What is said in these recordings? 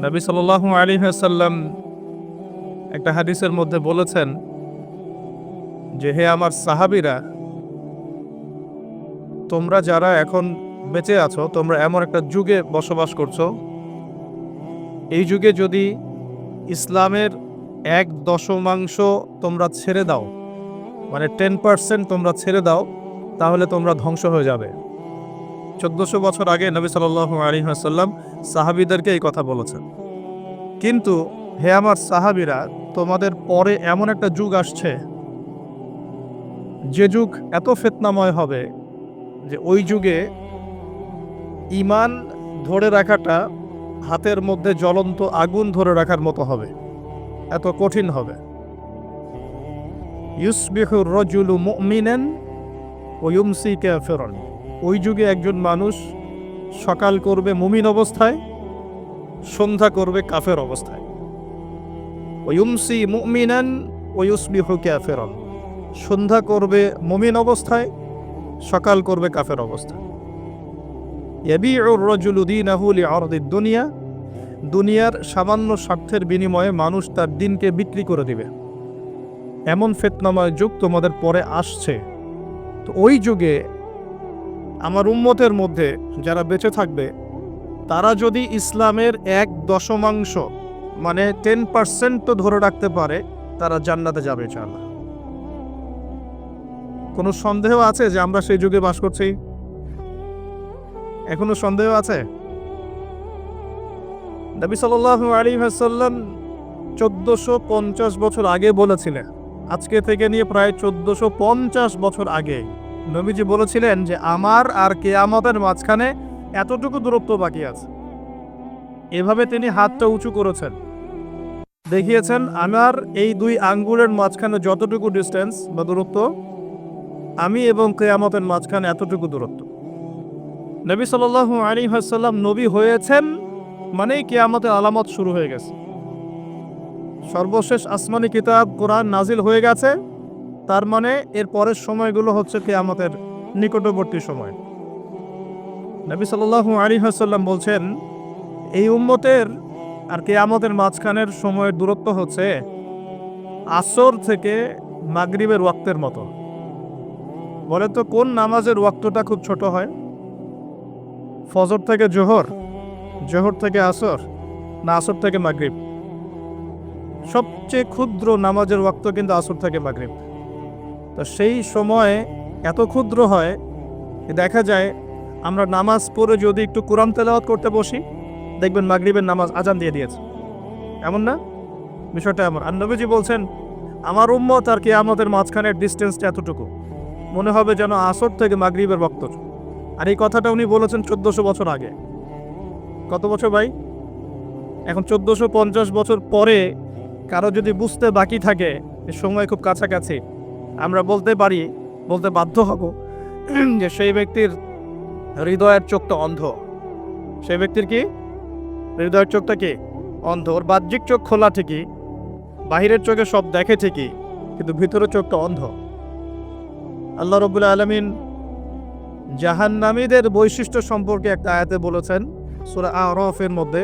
নবী সাল্লাল্লাহু আলাইহি ওয়াসাল্লাম একটা হাদিসের মধ্যে বলেছেন যে, হে আমার সাহাবীরা, তোমরা যারা এখন বেঁচে আছো, তোমরা এমন একটা যুগে বসবাস করছো, এই যুগে যদি ইসলামের 1/10 তোমরা ছেড়ে দাও, মানে 10% তোমরা ছেড়ে দাও, তাহলে তোমরা ধ্বংস হয়ে যাবে। 1400 বছর আগে নবী সাল্লাল্লাহু আলাইহি ওয়াসাল্লাম সাহাবীদেরকে এই কথা বলেছেন। কিন্তু হে আমার সাহাবীরা, তোমাদের পরে এমন একটা যুগ আসছে, যে যুগ এত ফিতনাময় হবে যে ওই যুগে ঈমান ধরে রাখাটা হাতের মধ্যে জ্বলন্ত আগুন ধরে রাখার মতো হবে, এত কঠিন হবে। ইউসবিহুর রাজুলু মুমিনান ওয়া ইউমসি কাফিরান। ওই যুগে একজন মানুষ সকাল করবে মুমিন অবস্থায়, সন্ধ্যা করবে কাফের অবস্থায়। ওয়া ইউমসি মুমিনান ওয়া ইউসবিহু কাফিরান। সন্ধ্যা করবে মুমিন অবস্থায়, সকাল করবে কাফের অবস্থায়। ইয়াবিউর রাজুলু দীনাহু লিআরদিদ দুনিয়া। দুনিয়ার সামান্য স্বার্থের বিনিময়ে মানুষ তার দিনকে বিক্রি করে দিবে। এমন ফিতনাময় যুগ তোমাদের পরে আসছে। তো ওই যুগে আমার উম্মতের মধ্যে যারা বেঁচে থাকবে, তারা যদি ইসলামের 1/10 মানে 10% তো ধরে রাখতে পারে, তারা জান্নাতে যাবে ইনশাআল্লাহ। কোনো সন্দেহ আছে যে আমরা সেই যুগে বাস করছি? এখনো সন্দেহ আছে? নবী সাল্লাল্লাহু আলাইহি ওয়াসাল্লাম 1450 বছর আগে বলেছিলেন, আজকে থেকে নিয়ে প্রায় 1450 বছর আগে নবীজি বলেছিলেন যে আমার আর কিয়ামতের মাঝখানে এতটুকু দূরত্ব বাকি আছে। এভাবে তিনি হাতটা উঁচু করেছেন, দেখিয়েছেন আমার এই 2 আঙ্গুলের মাঝখানে যতটুকু ডিস্টেন্স বা দূরত্ব, আমি এবং কিয়ামতের মাঝখানে এতটুকু দূরত্ব। নবী সাল্লাল্লাহু আলাইহি ওয়াসাল্লাম নবী হয়েছেন মানে কিয়ামতের আলামত শুরু হয়ে গেছে। সর্বশেষ আসমানি কিতাব কোরআন নাজিল হয়ে গেছে, তার মানে এর পরের সময়গুলো হচ্ছে কিয়ামতের নিকটবর্তী সময়। নবী সাল্লাল্লাহু আলাইহি ওয়াসাল্লাম বলছেন, এই উম্মতের আর কিয়ামতের মাঝখানের সময়ের দূরত্ব হচ্ছে আসর থেকে মাগরিবের ওয়াক্তের মতো। বলে তো কোন নামাজের ওয়াক্তটা খুব ছোট হয়? ফজর থেকে জোহর, জোহর থেকে আসর, না আসর থেকে মাগরিব? সবচেয়ে ক্ষুদ্র নামাজের ওয়াক্ত কিন্তু আসর থেকে মাগরিব। তো সেই সময় এত ক্ষুদ্র হয়, দেখা যায় আমরা নামাজ পড়ে যদি একটু কোরআন তেলাওয়াত করতে বসি, দেখবেন মাগরিবের নামাজ আজান দিয়ে দিয়েছে। এমন না? বিষয়টা এমন। আর নবীজি বলছেন, আমার উম্মত আর কিয়ামতের মাঝখানের ডিস্টেন্সটা এতটুকু, মনে হবে যেন আসর থেকে মাগরিবের ওয়াক্ত। আর এই কথাটা উনি বলেছেন 1400 বছর আগে। কত বছর ভাই? এখন 1450 বছর পরে কারো যদি বুঝতে বাকি থাকে সময় খুব কাছাকাছি, আমরা বলতে পারি, বলতে বাধ্য হব যে সেই ব্যক্তির হৃদয়ের চোখটা অন্ধ। সেই ব্যক্তির কি হৃদয়ের চোখটা কি অন্ধ? ওর বাহ্যিক চোখ খোলা ঠিকই, বাহিরের চোখে সব দেখে ঠিকই, কিন্তু ভিতরের চোখটা অন্ধ। আল্লাহ রাব্বুল আলামিন জাহান্নামীদের বৈশিষ্ট্য সম্পর্কে একটা আয়াতে বলেছেন, সূরা আ'রাফের মধ্যে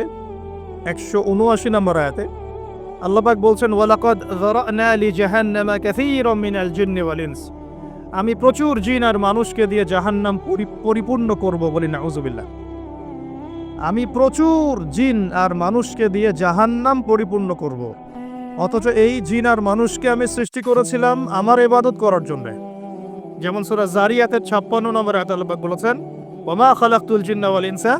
179 নম্বর আয়াতে আল্লাহ পাক বলছেন, ওয়ালাকাদ যারানা লিজাহান্নামা কাসীরাম মিনাল জিন্নি ওয়াল ইনস। আমি প্রচুর জিন আর মানুষকে দিয়ে জাহান্নাম পরিপূর্ণ করব, বলি নাউযুবিল্লাহ। আমি প্রচুর জিন আর মানুষকে দিয়ে জাহান্নাম পরিপূর্ণ করব, অথচ এই জিন আর মানুষকে আমি সৃষ্টি করেছিলাম আমার ইবাদত করার জন্য। যেমন সূরা যারিয়াতের 56 নম্বর আয়াতে আল্লাহ পাক বলেছেন, ওয়ামা খালাকতুল জিন্না ওয়াল ইনসা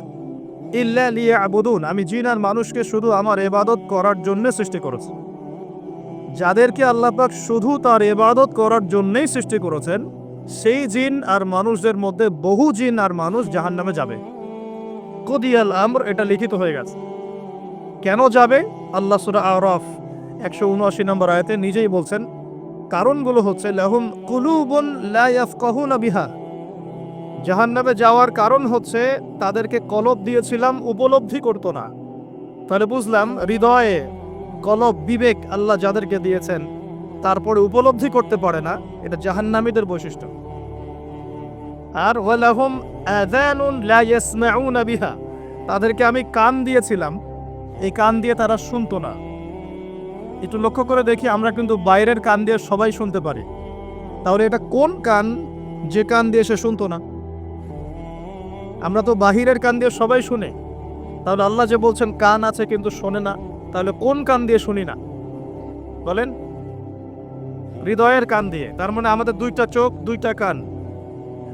ইল্লা লিয়াবুদুন। আমি জিন আর মানুষকে শুধু আমার ইবাদত করার জন্য সৃষ্টি করেছি। যাদেরকে আল্লাহ পাক শুধু তার ইবাদত করার জন্যই সৃষ্টি করেছেন, সেই জিন আর মানুষদের মধ্যে বহু জিন আর মানুষ জাহান্নামে যাবে। কুদিয়াল আমর, এটা লিখিত হয়ে গেছে। কেন যাবে? আল্লাহ সূরা আ'রাফ 179 নম্বর আয়াতে নিজেই বলছেন, কারণগুলো হচ্ছে লাহুম কুলুবুন লা ইয়াফকাহুনা বিহা। জাহান্নামে যাওয়ার কারণ হচ্ছে তাদেরকে কলব দিয়েছিলাম, উপলব্ধি করতো না। তাহলে বুঝলাম হৃদয়ে কলব, বিবেক আল্লাহ যাদেরকে দিয়েছেন তারপরে উপলব্ধি করতে পারে না, এটা জাহান্নামীদের বৈশিষ্ট্য। আর ওয়ালাহুম আযানুন লা ইয়াসমাউনা বিহা, তাদেরকে আমি কান দিয়েছিলাম এই কান দিয়ে তারা শুনতো না। একটু লক্ষ্য করে দেখি, আমরা কিন্তু বাইরের কান দিয়ে সবাই শুনতে পারি, তাহলে এটা কোন কান যে কান দিয়ে সে শুনতো না? আমরা তো বাহিরের কান দিয়ে সবাই শুনে, তাহলে আল্লাহ যে বলছেন কান আছে কিন্তু শোনে না, তাহলে কোন কান দিয়ে শুনি না বলেন? হৃদয়ের কান দিয়ে। তার মানে আমাদের দুইটা চোখ, দুইটা কান।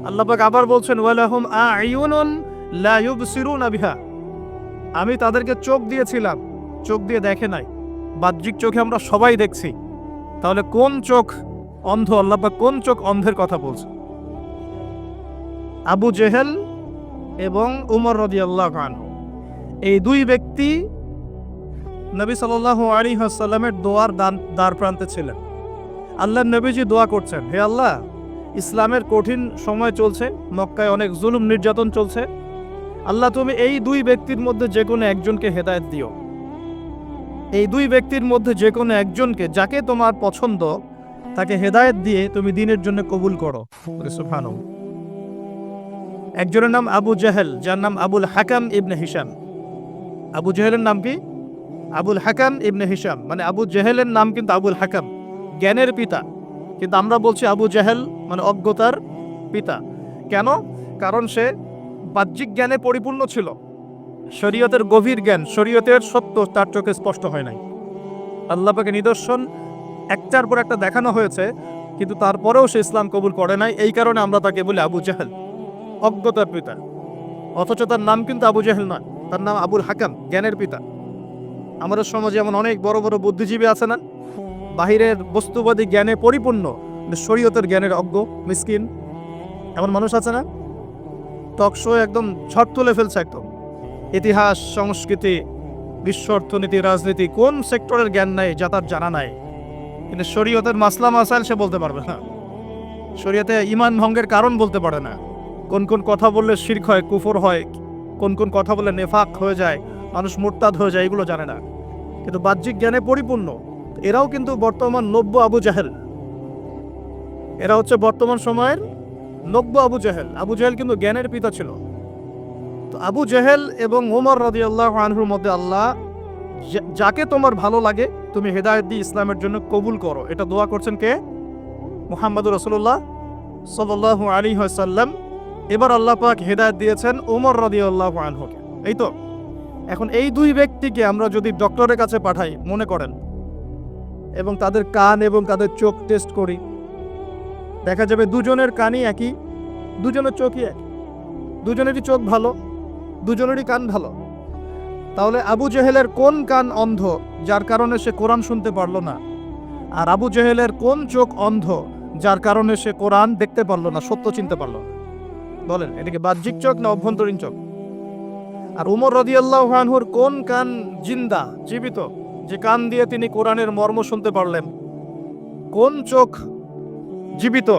আল্লাহ পাক আবার বলছেন ওয়ালাহুম আ'য়ুনুন লা ইউবসিরুনা বিহা, আমি তাদেরকে চোখ দিয়েছিলাম, চোখ দিয়ে দেখে নাই। বাহ্যিক চোখে আমরা সবাই দেখছি, তাহলে কোন চোখ অন্ধ? আল্লাহ পাক কোন চোখ অন্ধের কথা বলছে? আবু জেহেল এবং উমর রাদিয়াল্লাহু আনহু, এই দুই ব্যক্তি নবী সাল্লাল্লাহু আলাইহি ওয়াসাল্লামের দোয়ার দ্বার প্রান্তে ছিলেন। আল্লাহর নবীজি দোয়া করছেন, হে আল্লাহ, ইসলামের কঠিন সময় চলছে, মক্কায় অনেক জুলুম নির্যাতন চলছে, আল্লাহ তুমি এই দুই ব্যক্তির মধ্যে যে কোনো একজনকে হেদায়েত দিও। এই দুই ব্যক্তির মধ্যে যে কোনো একজনকে, যাকে তোমার পছন্দ, তাকে হেদায়েত দিয়ে তুমি দ্বীনের জন্য কবুল করো। সুবহানাল্লাহ। একজনের নাম আবু জেহেল, যার নাম আবুল হাকাম ইবনে হিশাম। আবু জেহেলের নাম কি? আবুল হাকাম ইবনে হিশাম, মানে আবু জেহেলের নাম কিন্তু আবুল হাকাম, জ্ঞানের পিতা, কিন্তু আমরা বলছি আবু জেহেল মানে অজ্ঞতার পিতা। কেন? কারণ সে বাহ্যিক জ্ঞানে পরিপূর্ণ ছিল, শরীয়তের গভীর জ্ঞান, শরীয়তের সত্য তার চোখে স্পষ্ট হয় নাই। আল্লাহ পাকের নিদর্শন একটার পর একটা দেখানো হয়েছে, কিন্তু তারপরেও সে ইসলাম কবুল করে নাই। এই কারণে আমরা তাকে বলি আবু জেহেল, অজ্ঞতার পিতা। অথচ তার নাম কিন্তু আবু জেহেল নয়, তার নাম আবুল হাকাম, জ্ঞানের পিতা। আমাদের সমাজে এমন অনেক বড় বড় বুদ্ধিজীবী আছে না, বাহিরের বস্তুবাদী জ্ঞানে পরিপূর্ণ, শরীয়তের জ্ঞানের অজ্ঞ, মিসকিন, এমন মানুষ আছে না? টকশো একদম ঝড় তুলে ফেলছে, একদম ইতিহাস, সংস্কৃতি, বিশ্ব অর্থনীতি, রাজনীতি, কোন সেক্টরের জ্ঞান নাই যা তার জানা নাই, কিন্তু শরীয়তের মাসলা মাসাইল সে বলতে পারবে না। শরীয়তে ঈমান ভঙ্গের কারণ বলতে পারে না, কোন কোন কথা বললে শিরক হয়, কুফর হয়, কোন কোন কথা বললে নেফাক হয়ে যায়, মানুষ মুরতাদ হয়ে যায়, এগুলো জানে না, কিন্তু বাহ্যিক জ্ঞানে পরিপূর্ণ। এরাও কিন্তু বর্তমান নব্য আবু জাহেল, এরা হচ্ছে বর্তমান সময়ের নব্য আবু জাহেল। আবু জাহেল কিন্তু জ্ঞানের পিতা ছিল। তো আবু জাহেল এবং ওমর রাদিয়াল্লাহু আনহুর মধ্যে আল্লাহ যাকে তোমার ভালো লাগে তুমি হেদায়েত দিয়ে ইসলামের জন্য কবুল করো, এটা দোয়া করছেন কে? মুহাম্মদুর রাসূলুল্লাহ সাল্লাল্লাহু আলাইহি ওয়াসাল্লাম। এবার আল্লাহ পাক হেদায়েত দিয়েছেন ওমর রাদিয়াল্লাহু আনহুকে। এই তো, এখন এই দুই ব্যক্তিকে আমরা যদি ডক্টরের কাছে পাঠাই, মনে করেন, এবং তাদের কান এবং তাদের চোখ টেস্ট করি, দেখা যাবে দুজনের কানই একই, দুজনের চোখই এক, দুজনেরই চোখ ভালো, দুজনেরই কান ভালো। তাহলে আবু জেহেলের কোন কান অন্ধ যার কারণে সে কোরআন শুনতে পারলো না? আর আবু জেহেলের কোন চোখ অন্ধ যার কারণে সে কোরআন দেখতে পারলো না, সত্য চিনতে পারলো না? বলেন, এটাকে বাহ্যিক চোখ না অভ্যন্তরীণ চোখ? আর উমর রাদিয়াল্লাহু আনহুর কোন কান জিন্দা, জীবিত, যে কান দিয়ে তিনি কোরআনের মর্ম শুনতে পারলেন? কোন চোখ জীবিত,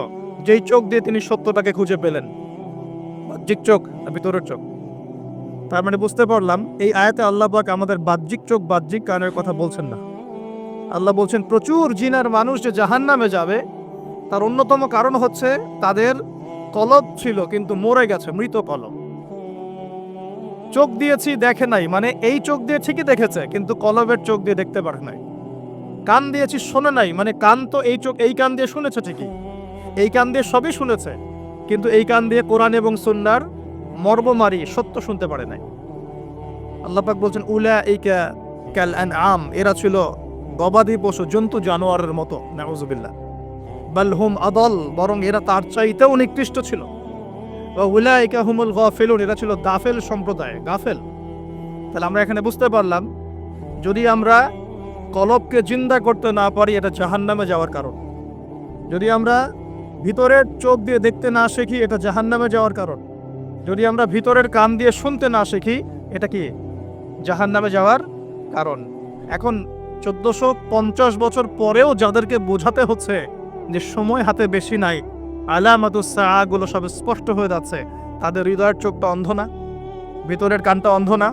যেই চোখ দিয়ে তিনি সত্যটাকে খুঁজে পেলেন? বাহ্যিক চোখ না ভিতরের চোখ? তার মানে বুঝতে পারলাম এই আয়াতে আল্লাহ পাক আমাদের বাহ্যিক চোখ, বাহ্যিক কানের কথা বলছেন না। আল্লাহ বলছেন প্রচুর জিনার মানুষ যে জাহান্নামে যাবে, তার অন্যতম কারণ হচ্ছে তাদের কলব ছিল কিন্তু মরে গেছে, মৃত কলব। চোখ দিয়েছি দেখে নাই, মানে এই চোখ দিয়ে ঠিকই দেখেছে কিন্তু কলবের চোখ দিয়ে দেখতে পারে নাই। কান দিয়েছি শোনে নাই, মানে কান তো এই চোখ, এই কান দিয়ে শুনেছে ঠিকই, এই কান দিয়ে সবই শুনেছে, কিন্তু এই কান দিয়ে কোরআন এবং সুন্নাহর মর্মমারি সত্য শুনতে পারে নাই। আল্লাহ পাক বলছেন উলাইকা কাল আনআম, এরা ছিল গবাদি পশু, জন্তু জানোয়ারের মতো, নাউযুবিল্লাহ, বাল হুম আদল, বরং এরা তার চাইতেও নিকৃষ্ট ছিল। ওয়া উলাইকা হুমুল গাফিলুন, এরা ছিল গাফেল সম্প্রদায়, গাফেল। তাহলে আমরা এখানে বুঝতে পারলাম, যদি আমরা কলবকে জিন্দা করতে না পারি, এটা জাহান্নামে যাওয়ার কারণ। যদি আমরা ভিতরের চোখ দিয়ে দেখতে না শিখি, এটা জাহান্নামে যাওয়ার কারণ। যদি আমরা ভিতরের কান দিয়ে শুনতে না শিখি, এটা কি? জাহান্নামে যাওয়ার কারণ। এখন 1450 বছর পরেও যাদেরকে বোঝাতে হচ্ছে যে সময় হাতে বেশি নাই, আলামাতুস সাআ গুলো সব স্পষ্ট হয়ে যাচ্ছে, তাদের হৃদয়ের চোখটা অন্ধ না? ভিতরের কানটা অন্ধ না?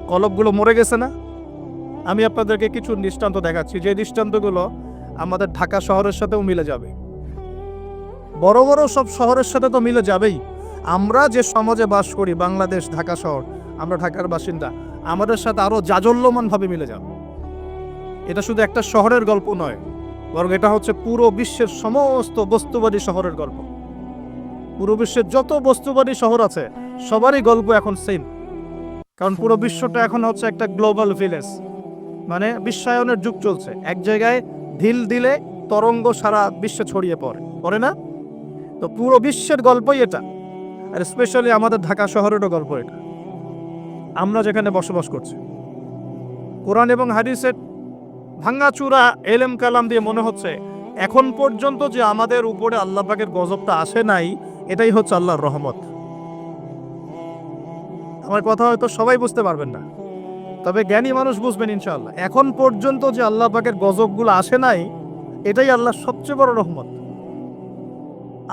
কলবগুলো মরে গেছে না? আমি আপনাদেরকে কিছু দৃষ্টান্ত দেখাচ্ছি, যে দৃষ্টান্তগুলো আমাদের ঢাকা শহরের সাথেও মিলে যাবে, বড় বড় সব শহরের সাথে তো মিলে যাবেই। আমরা যে সমাজে বাস করি, বাংলাদেশ, ঢাকা শহর, আমরা ঢাকার বাসিন্দা, আমাদের সাথে আরো জাজল্যমানভাবে মিলে যাবে। এটা শুধু একটা শহরের গল্প নয়, বরং এটা হচ্ছে পুরো বিশ্বের সমস্ত বস্তুবাদী শহরের গল্প। পুরো বিশ্বের যত বস্তুবাদী শহর আছে সবারই গল্প এখন সেম। কারণ পুরো বিশ্বটা এখন হচ্ছে একটা গ্লোবাল ভিলেজ, মানে বিশ্বায়নের যুগ চলছে। এক জায়গায় ঢিল দিলে তরঙ্গ সারা বিশ্বে ছড়িয়ে পড়ে না? তো পুরো বিশ্বের গল্পই এটা, আর স্পেশালি আমাদের ঢাকা শহরেরও গল্প এটা, আমরা যেখানে বসবাস করছি। কোরআন এবং হাদিসের ভাঙাচুরা এলেম কালাম দিয়ে মনে হচ্ছে এখন পর্যন্ত যে আমাদের উপরে আল্লাহ পাকের গজবটা আসে নাই, এটাই হচ্ছে আল্লাহর রহমত। আমার কথা হয়তো সবাই বুঝতে পারবেন না, তবে জ্ঞানী মানুষ বুঝবেন ইনশাআল্লাহ। এখন পর্যন্ত যে আল্লাহ পাকের গজবগুলো আসে নাই, এটাই আল্লাহর সবচেয়ে বড় রহমত।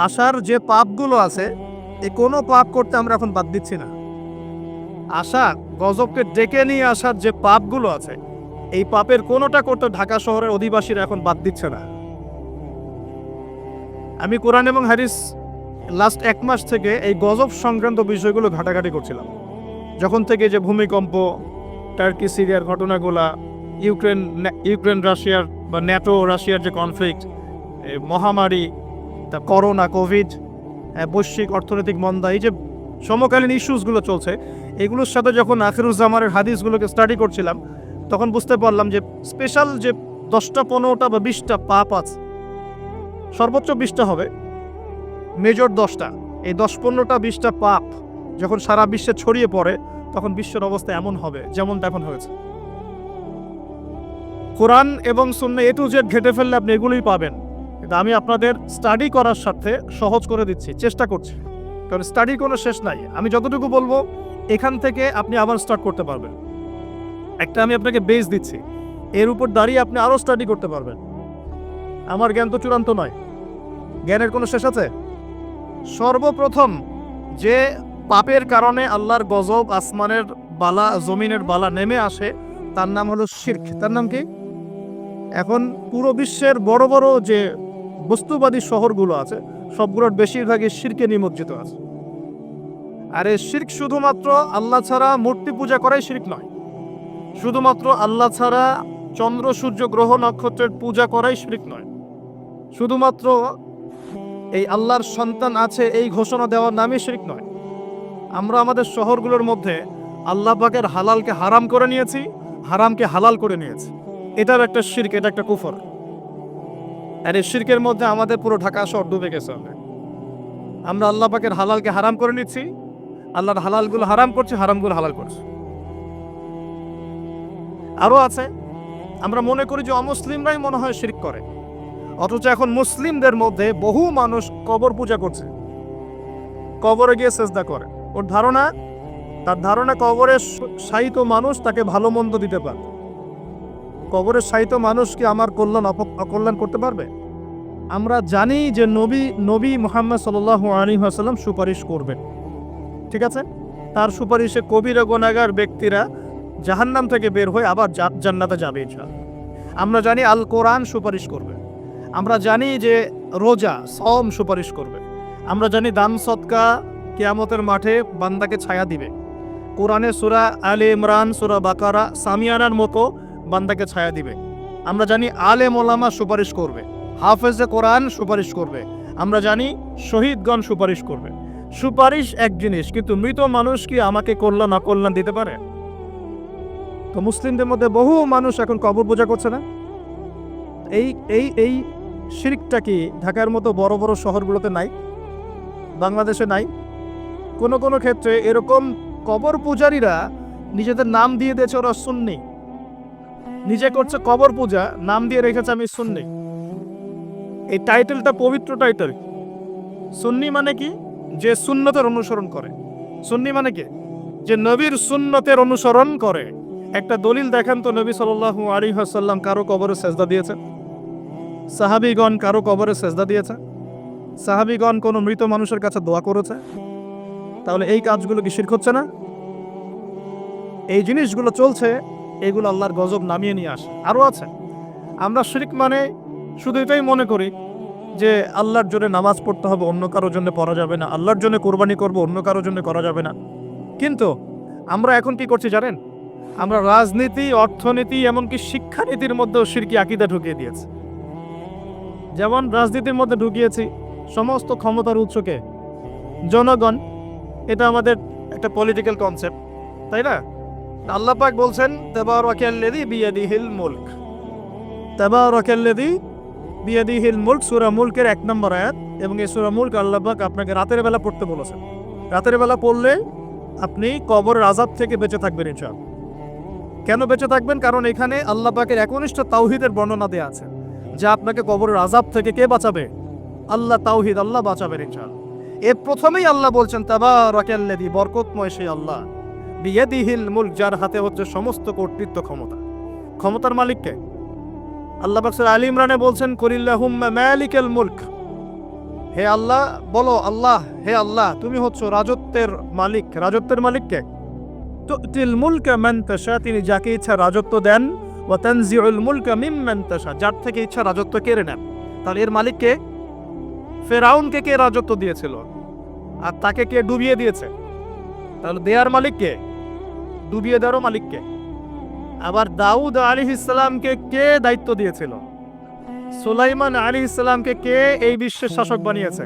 আশার যে পাপগুলো আছে, এই কোনো পাপ করতে আমরা এখন বাদ দিচ্ছি না। আশা গজবকে ডেকে নিয়ে আসার যে পাপগুলো আছে, এই পাপের কোনোটা করতে ঢাকা শহরের অধিবাসীরা এখন বাদ দিচ্ছে না। আমি কোরআন এবং হাদিস লাস্ট 1 মাস থেকে এই গজব সংক্রান্ত বিষয়গুলো ঘাটাঘাটি করছিলাম। যখন থেকে যে ভূমিকম্প, টার্কি সিরিয়ার ঘটনাগুলা, ইউক্রেন রাশিয়ার বা ন্যাটো রাশিয়ার যে কনফ্লিক্ট, মহামারী, তা করোনা, কোভিড, বৈশ্বিক অর্থনৈতিক মন্দা, এই যে সমকালীন ইস্যুসগুলো চলছে, এগুলোর সাথে যখন আখিরুজ্জামানের হাদিসগুলোকে স্টাডি করছিলাম, তখন বুঝতে পারলাম যে স্পেশাল যে 10টা 15টা বা 20টা পাপ আছে, সর্বোচ্চ 20টা হবে, মেজর 10টা, এই 10-15টা 20টা পাপ যখন সারা বিশ্বে ছড়িয়ে পড়ে, তখন বিশ্বের অবস্থা এমন হবে যেমনটা এখন হয়েছে। কোরআন এবং সুন্নাহ A to Z ঘেটে ফেললে আপনি এগুলোই পাবেন, কিন্তু আমি আপনাদের স্টাডি করার সাথে সহজ করে দিচ্ছি, চেষ্টা করছি। কারণ স্টাডির কোনো শেষ নাই। আমি যতটুকু বলবো এখান থেকে আপনি আবার স্টার্ট করতে পারবেন। একটা আমি আপনাকে বেস দিচ্ছি, এর উপর দাঁড়িয়ে আপনি আরও স্টাডি করতে পারবেন। আমার জ্ঞান তো চূড়ান্ত নয়, জ্ঞানের কোনো শেষ আছে? সর্বপ্রথম যে পাপের কারণে আল্লাহর গজব, আসমানের বালা, জমিনের বালা নেমে আসে, তার নাম হলো শিরক। তার নাম কি? এখন পুরো বিশ্বের বড় বড় যে বস্তুবাদী শহরগুলো আছে, সবগুলোর বেশিরভাগই শিরকে নিমজ্জিত আছে। আর এই শিরক শুধুমাত্র আল্লাহ ছাড়া মূর্তি পূজা করাই শিরক নয়, শুধুমাত্র আল্লাহ ছাড়া চন্দ্র, সূর্য, গ্রহ, নক্ষত্রের পূজা করাই শিরক নয়, শুধুমাত্র এই আল্লাহর সন্তান আছে এই ঘোষণা দেওয়ার নামই শিরক নয়। আমরা আমাদের শহরগুলোর মধ্যে আল্লাহ পাকের হালালকে হারাম করে নিয়েছি, হারামকে হালাল করে নিয়েছি। এটার একটা শিরক, এটা একটা কুফর। আর এই শিরকের মধ্যে আমাদের পুরো ঢাকা শহর ডুবে গেছে। আমরা আল্লাহ পাকের হালালকে হারাম করে নিচ্ছি, আল্লাহর হালালগুলো হারাম করছি, হারামগুলো হালাল করছি। আরও আছে, আমরা মনে করি যে অমুসলিমরাই মনে হয় শিরক করে, অথচ এখন মুসলিমদের মধ্যে বহু মানুষ কবর পূজা করছে, কবরে গিয়ে সেজদা করে। তার ধারণা কবরে শায়িত মানুষ তাকে ভালো মন্দ দিতে পারবে। কবরের শায়িত মানুষ কি আমার কল্যাণ অকল্যাণ করতে পারবে? আমরা জানি যে নবী মুহাম্মদ সাল্লাল্লাহু আলাইহি ওয়াসাল্লাম সুপারিশ করবেন, ঠিক আছে? তার সুপারিশে কবিরা গুনাহগার ব্যক্তিরা জাহান্নাম থেকে বের হয়ে আবার জান্নাতে যাবে ইনশাআল্লাহ। আমরা জানি আল কোরআন সুপারিশ করবে, আমরা জানি যে রোজা, সওম সুপারিশ করবে, আমরা জানি দান সদকা কিয়ামতের মাঠে বান্দাকে ছায়া দিবে। কোরআনে সূরা আলে ইমরান, সূরা বাকারা, সামিয়ানার মতো বান্দাকে ছায়া দিবে। আমরা জানি আলেম ওলামা সুপারিশ করবে, হাফেজে কোরআন সুপারিশ করবে, আমরা জানি শহীদগণ সুপারিশ করবে। সুপারিশ এক জিনিস, কিন্তু মৃত মানুষ কি আমাকে কল্যাণ অকল্যাণ দিতে পারে? তো মুসলিমদের মধ্যে বহু মানুষ এখন কবর পূজা করছে না? এই এই এই শিরকটা কি ঢাকার মতো বড় বড় শহরগুলোতে নাই? বাংলাদেশে নাই? কোনো কোনো ক্ষেত্রে এরকম কবর পূজারীরা নিজেদের নাম দিয়ে দিয়েছে ওরা সুন্নি, নিজে করছে কবর পূজা, নাম দিয়ে রেখেছে আমি সুন্নি। এই টাইটেলটা পবিত্র টাইটেল। সুন্নি মানে কি? যে সুন্নতের অনুসরণ করে। সুন্নি মানে কি? যে নবীর সুন্নতের অনুসরণ করে। একটা দলিল দেখান তো, নবী সাল্লাল্লাহু আলাইহি ওয়াসাল্লাম কারো কবরে সেজদা দিয়েছে? সাহাবীগণ কারো কবরে সেজদা দিয়েছে? সাহাবীগণ কোনো মৃত মানুষের কাছে দোয়া করেছে? তাহলে এই কাজগুলো কি শিরক হচ্ছে না? এই জিনিসগুলো চলছে, এগুলো আল্লাহর গজব নামিয়ে নিয়ে আসে। আরও আছে, আমরা শিরক মানে শুধু এটাই মনে করি যে আল্লাহর জন্য নামাজ পড়তে হবে, অন্য কারোর জন্য পড়া যাবে না, আল্লাহর জন্য কোরবানি করব, অন্য কারোর জন্য করা যাবে না। কিন্তু আমরা এখন কি করছি জানেন? আমরা রাজনীতি, অর্থনীতি, এমনকি শিক্ষানীতির মধ্যেও শিরকি আকীদা ঢুকিয়ে দিয়েছি। যেমন রাজনীতির মধ্যে ঢুকিয়েছি সমস্ত ক্ষমতার উৎসকে জনগণ। এটা আমাদের একটা পলিটিক্যাল কনসেপ্ট, তাই না? আল্লাহ পাক বলছেন তাবারাকাল্লাযী বিয়াদিহিল মুলক, তাবারাকাল্লাযী বিয়াদিহিল মুলক, সূরা মুলকের 1 নম্বর আয়াত। এবং এই সূরা মুলক আল্লাহ পাক আপনাকে রাতের বেলা পড়তে বলেছেন। রাতের বেলা পড়লে আপনি কবরের আযাব থেকে বেঁচে থাকবেন ইনশাআল্লাহ। কেন বেঁচে থাকবেন? কারণ এখানে আল্লাহ পাকের একনিষ্ঠ তাওহীদের বর্ণনা দেয়া আছে, যা আপনাকে কবরের আযাব থেকে কে বাঁচাবে? আল্লাহ, তাওহীদ, আল্লাহ বাঁচাবেন ইনশাআল্লাহ। এর প্রথমেই আল্লাহ বলছেন তাবারাকাল্লাযী, বরকতময় সেই আল্লাহ, বিয়াদিহিল মুলক, যার হাতে হচ্ছে সমস্ত কর্তৃত্ব, ক্ষমতা। ক্ষমতার মালিক কে? আল্লাহ পাক সূরা আলী ইমরানে বলছেন কুলিল্লাহুম্মা মালিকাল মুলক, হে আল্লাহ বলো, আল্লাহ, হে আল্লাহ তুমি হচ্ছে রাজত্বের মালিক। রাজত্বের মালিক কে? তুতিল মুলকা মান তাশা, তিনি যাকে ইচ্ছা রাজত্ব দেন। ওয়া তানজিউল মুলকা মিম্মান তাশা, যার থেকে ইচ্ছা রাজত্ব কেড়ে নেন। তাহলে এর মালিক কে? ফেরাউনকে কে রাজত্ব দিয়েছিল আর তাকে কে ডুবিয়ে দিয়েছে? তাহলে দেয়ার মালিক কে? ডুবিয়ে দেওয়ারও মালিক কে? আবার দাউদ আলাইহিস সালামকে কে দায়িত্ব দিয়েছিল? সুলাইমান আলাইহিস সালামকে কে এই বিশ্বের শাসক বানিয়েছে?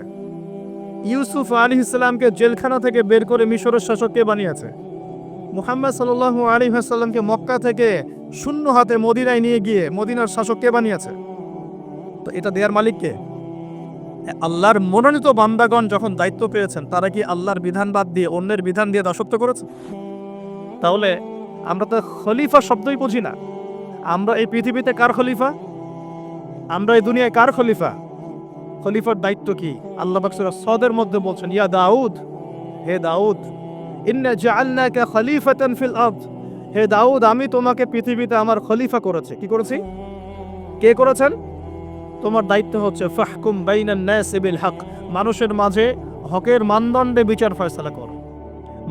ইউসুফ আলাইহিস সালামকে জেলখানা থেকে বের করে মিশরের শাসক কে বানিয়েছে? মুহাম্মদ সাল্লাল্লাহু আলাইহি ওয়াসাল্লামকে মক্কা থেকে শূন্য হাতে মদিনায় নিয়ে গিয়ে মদিনার শাসক কে বানিয়েছে? তো এটা দেয়ার মালিক কে? আল্লাহর মনোনীত বান্দাগণ যখন দায়িত্ব পেয়েছেন, তারা কি আল্লাহর বিধান বাদ দিয়ে অন্যের বিধান দিয়ে দাসত্ব করেছে? তাহলে আমরা তো খলিফা শব্দই বুঝি না। আমরা এই পৃথিবীতে কার খলিফা? আমরা এই দুনিয়ায় কার খলিফা? খলিফার দায়িত্ব কি? আল্লাহ পাক সূরা সদের মধ্যে বলছেন, ইয়া দাউদ, হে দাউদ, ইন্না জাআলনাকা খলিফাতান ফিল আরদ, হে দাউদ আমি তোমাকে পৃথিবীতে আমার খলিফা করেছি। কি করেছি? কে করেছেন? তোমার দায়িত্ব হচ্ছে ফাহকুম বাইনান নাস বিল হক, মানুষের মাঝে হকের মানদণ্ডে বিচার ফয়সালা করো।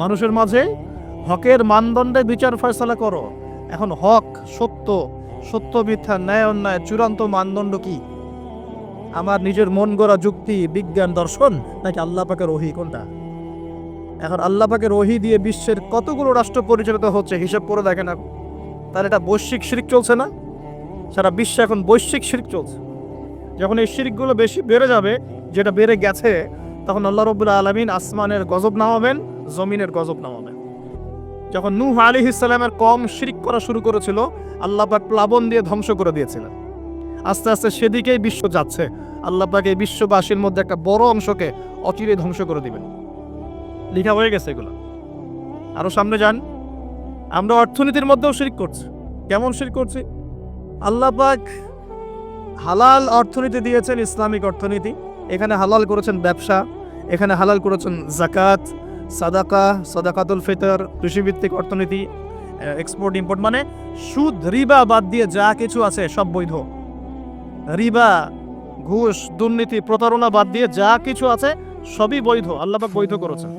মানুষের মাঝে হকের মানদণ্ডে বিচার ফয়সালা করো। এখন হক, সত্য, সত্য মিথ্যা, ন্যায় অন্যায় চূড়ান্ত মানদণ্ড কি? আমার নিজের মন গড়া যুক্তি, বিজ্ঞান, দর্শন, নাকি আল্লাহ পাকের ওহী? কোনটা? এখন আল্লাহ পাকের ওহী দিয়ে বিশ্বের কতগুলো রাষ্ট্র পরিচালিত হচ্ছে হিসাব করে দেখেন। তাহলে এটা বৈশ্বিক শিরক চলছে না? সারা বিশ্বে এখন বৈশ্বিক শিরক চলছে। যখন এই শিরকগুলো বেশি বেড়ে যাবে, যেটা বেড়ে গেছে, তখন আল্লাহ রাব্বুল আলামিন আসমানের গজব নামাবেন, জমিনের গজব নামাবেন। যখন নূহ আলাইহিস সালামের কওম শিরক করা শুরু করেছিল, আল্লাহ পাক প্লাবন দিয়ে ধ্বংস করে দিয়েছিলেন। আস্তে আস্তে সেদিকেই বিশ্ব যাচ্ছে। আল্লাহ পাক এই বিশ্ববাসীর মধ্যে একটা বড় অংশকে অচিরে ধ্বংস করে দিবেন। লেখা হয়ে গেছে এগুলো। আরো সামনে যান। আমরা অর্থনীতির মধ্যেও শিরক করছি। কেমন শিরক করছি? আল্লাহ পাক হালাল অর্থনীতি দিয়েছেন, ইসলামিক অর্থনীতি। এখানে হালাল করেছেন ব্যবসা, এখানে হালাল করেছেন যাকাত, সাদাকা, সাদাকাতুল ফিতর, কৃষিভিত্তিক অর্থনীতি, এক্সপোর্ট ইম্পোর্ট, মানে সুদ, রিবা বাদ দিয়ে যা কিছু আছে সব বৈধ। রিবা, ঘুষ, দুর্নীতি, প্রতারণা বাদ দিয়ে যা কিছু আছে সবই বৈধ। আল্লাহ পাক বৈধ করেছেন।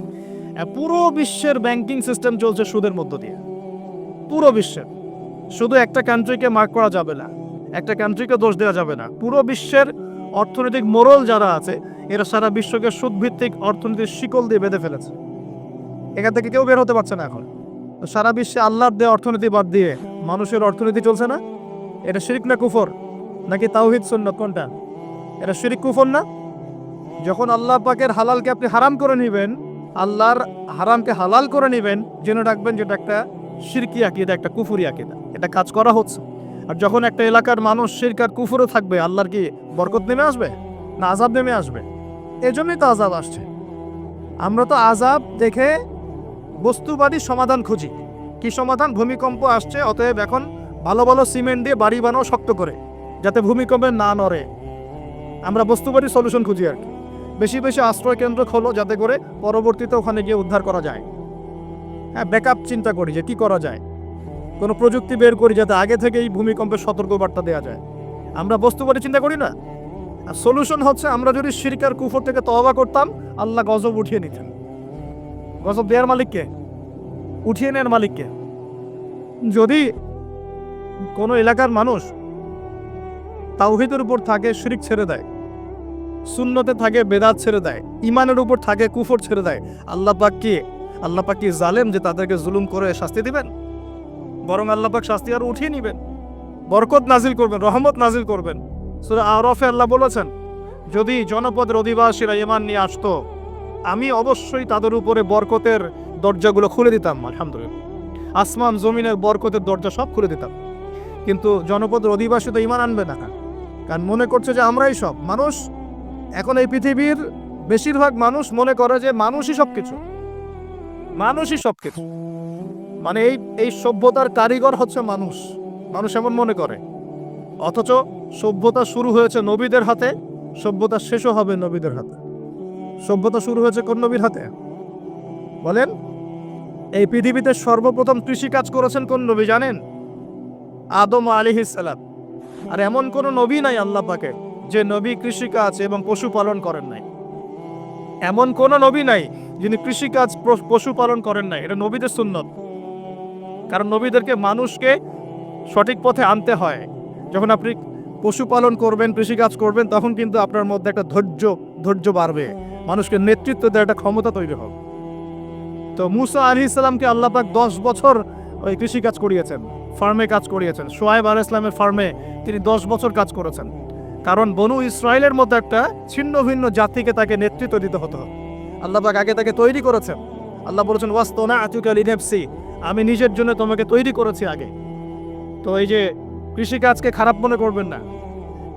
পুরো বিশ্বের ব্যাংকিং সিস্টেম চলছে সুদের মধ্য দিয়ে। পুরো বিশ্বের, শুধু একটা কান্ট্রিকে মার্ক করা যাবে না, একটা কান্ট্রিকে দোষ দেওয়া যাবে না। পুরো বিশ্বের অর্থনৈতিক মোড়ল যারা আছে, এরা সারা বিশ্বকে সুদভিত্তিক অর্থনীতির শিকল দিয়ে বেঁধে ফেলেছে। এখান থেকে কেউ বের হতে পারছে না এখন। তো সারা বিশ্বে আল্লাহর দেওয়া অর্থনীতি বাদ দিয়ে মানুষের অর্থনীতি চলছে না। এটা শিরক না কুফর, নাকি তাওহীদ সুন্নাত? কোনটা? এটা শিরক কুফর না? যখন আল্লাহ পাকের হালালকে আপনি হারাম করে নেবেন, আল্লাহর হারামকে হালাল করে নেবেন, জেনে রাখবেন যেটা একটা শিরকি আকীদা, একটা কুফরি আকীদা। এটা কাজ করা হচ্ছে। আর যখন একটা এলাকার মানুষ শিরক আর কুফরে থাকবে, আল্লাহর কি বরকত নেমে আসবে না আযাব নেমে আসবে? এজন্যই তো আযাব আসছে। আমরা তো আযাব দেখে বস্তুবাদী সমাধান খুঁজি। কি সমাধান? ভূমিকম্প আসছে, অতএব এখন ভালো ভালো সিমেন্ট দিয়ে বাড়ি বানাও শক্ত করে, যাতে ভূমিকম্পে না নড়ে। আমরা বস্তুবাদী সলিউশন খুঁজি আর কি। বেশি বেশি আশ্রয় কেন্দ্র খোলো, যাতে করে পরবর্তীতে ওখানে গিয়ে উদ্ধার করা যায়। হ্যাঁ, ব্যাকআপ চিন্তা করি যে কি করা যায়, কোনো প্রযুক্তি বের করি যাতে আগে থেকেই ভূমিকম্পের সতর্কবার্তা দেওয়া যায়। আমরা বস্তুবাদী চিন্তা করি না। আর সলিউশন হচ্ছে, আমরা যদি শিরক আর কুফর থেকে তওবা করতাম, আল্লাহ গজব উঠিয়ে নিতেন। গজব দেওয়ার মালিককে, উঠিয়ে নেওয়ার মালিককে। যদি কোনো এলাকার মানুষ তাওহীদের উপর থাকে, শিরক ছেড়ে দেয়, সুন্নতে থাকে, বেদাত ছেড়ে দেয়, ইমানের উপর থাকে, কুফর ছেড়ে দেয়, আল্লাহ পাক কি জালেম যে তাদেরকে জুলুম করে শাস্তি দিবেন? বরং আল্লাহ পাক শাস্তি আরো উঠিয়ে নেবেন, বরকত নাজিল করবেন, রহমত নাজিল করবেন। সূরা আরাফে আল্লাহ বলেছেন, যদি জনপদের অধিবাসীরা ঈমান নিয়ে আসতো, আমি অবশ্যই তাদের উপরে বরকতের দরজাগুলো খুলে দিতাম। আলহামদুলিল্লাহ, আসমান জমিনের বরকতের দরজা সব খুলে দিতাম। কিন্তু জনপদের অধিবাসী তো ঈমান আনবে না, কারণ মনে করছে যে আমরাই সব মানুষ। এখন এই পৃথিবীর বেশিরভাগ মানুষ মনে করে যে মানুষই সবকিছু, মানুষই সবকিছু, মানে এই সভ্যতার কারিগর হচ্ছে মানুষ, মানুষ এমন মনে করে। অথচ সভ্যতা শুরু হয়েছে নবীদের হাতে, সভ্যতা শেষও হবে নবীদের হাতে। সভ্যতা শুরু হয়েছে কোন নবীর হাতে বলেন? এই পৃথিবীতে সর্বপ্রথম কৃষি কাজ করেছেন কোন নবী জানেন? আদম আলাইহিস সালাম। আর এমন কোন নবী নাই আল্লাহ পাকে যে নবী কৃষিকাজ এবং পশুপালন করেন নাই। এমন কোন নবী নাই যিনি কৃষিকাজ পশুপালন করেন নাই। এটা নবীদের সুন্নত। কারণ নবীদেরকে মানুষকে সঠিক পথে আনতে হয়। যখন আপনি পশুপালন করবেন, কৃষিকাজ করবেন, তখন কিন্তু আপনার মধ্যে একটা ধৈর্য বাড়বে, মানুষকে নেতৃত্ব দেওয়ার একটা ক্ষমতা তৈরি হবে। তো মুসা আলাইহিস সালামকে আল্লাহ পাক 10 বছর ওই কৃষিকাজ করিয়েছেন, ফার্মে কাজ করিয়েছেন। শুআয়ব আলাইহিস সালামের ফার্মে তিনি 10 বছর কাজ করেছেন। কারণ বনু ইসরায়েলের মতো একটা ছিন্ন ভিন্ন জাতিকে তাকে নেতৃত্ব দিতে হতো। আল্লাহ পাক আগে তাকে তৈরি করেছেন। আল্লাহ বলেছেন, ওয়াসতানা'তুকা লিনাফসি, আমি নিজের জন্য তোমাকে তৈরি করেছি আগে। তো এই যে কৃষিকাজকে খারাপ মনে করবেন না।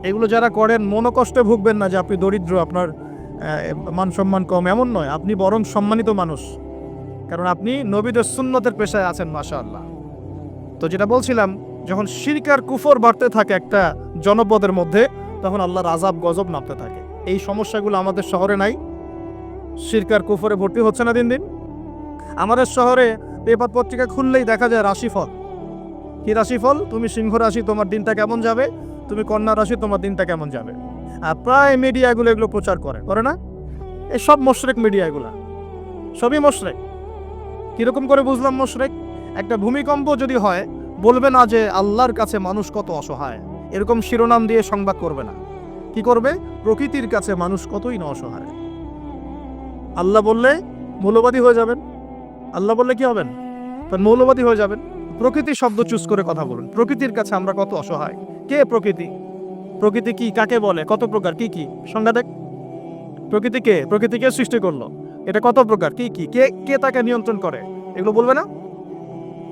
এগুলো যারা করেন মনোকষ্টে ভুগবেন না যে আপনি দরিদ্র, আপনার মান সম্মান কম, এমন নয়। আপনি বরং সম্মানিত মানুষ, কারণ আপনি নবীদের সুন্নতের পেশায় আছেন, মাশাআল্লাহ। তো যেটা বলছিলাম, যখন শিরক আর কুফর বাড়তে থাকে একটা জনপদের মধ্যে, তখন আল্লাহর আযাব গজব নামতে থাকে। এই সমস্যাগুলো আমাদের শহরে নাই? শিরক আর কুফরে ভর্তি হচ্ছে না দিন দিন? আমাদের শহরে পেপার পত্রিকা খুললেই দেখা যায় রাশিফল। কি রাশিফল? তুমি সিংহ রাশি, তোমার দিনটা কেমন যাবে। তুমি কন্যা রাশি, তোমার দিনটা কেমন যাবে। আর প্রায় মিডিয়াগুলো এগুলো প্রচার করে না? এই সব মুশরিক মিডিয়া, এগুলা সবই মুশরিক। কিরকম করে বুঝলাম মুশরিক? একটা ভূমিকম্প যদি হয়, বলবে না যে আল্লাহর কাছে মানুষ কত অসহায়, এরকম শিরোনাম দিয়ে সংবাদ করবে না। কি করবে? প্রকৃতির কাছে মানুষ কতই না অসহায়। আল্লাহ বললে মৌলবাদী হয়ে যাবেন। আল্লাহ বললে কি হবেন? মৌলবাদী হয়ে যাবেন। প্রকৃতি শব্দ চুজ করে কথা বলুন। প্রকৃতির কাছে আমরা কত অসহায়। কে প্রকৃতি? প্রকৃতি কি, কাকে বলে, কত প্রকার, কি কি সংজ্ঞা দেখ। প্রকৃতি কে? প্রকৃতিকে সৃষ্টি করলো, এটা কত প্রকার, কি কি, কে কে তাকে নিয়ন্ত্রণ করে, এগুলো বলবে না?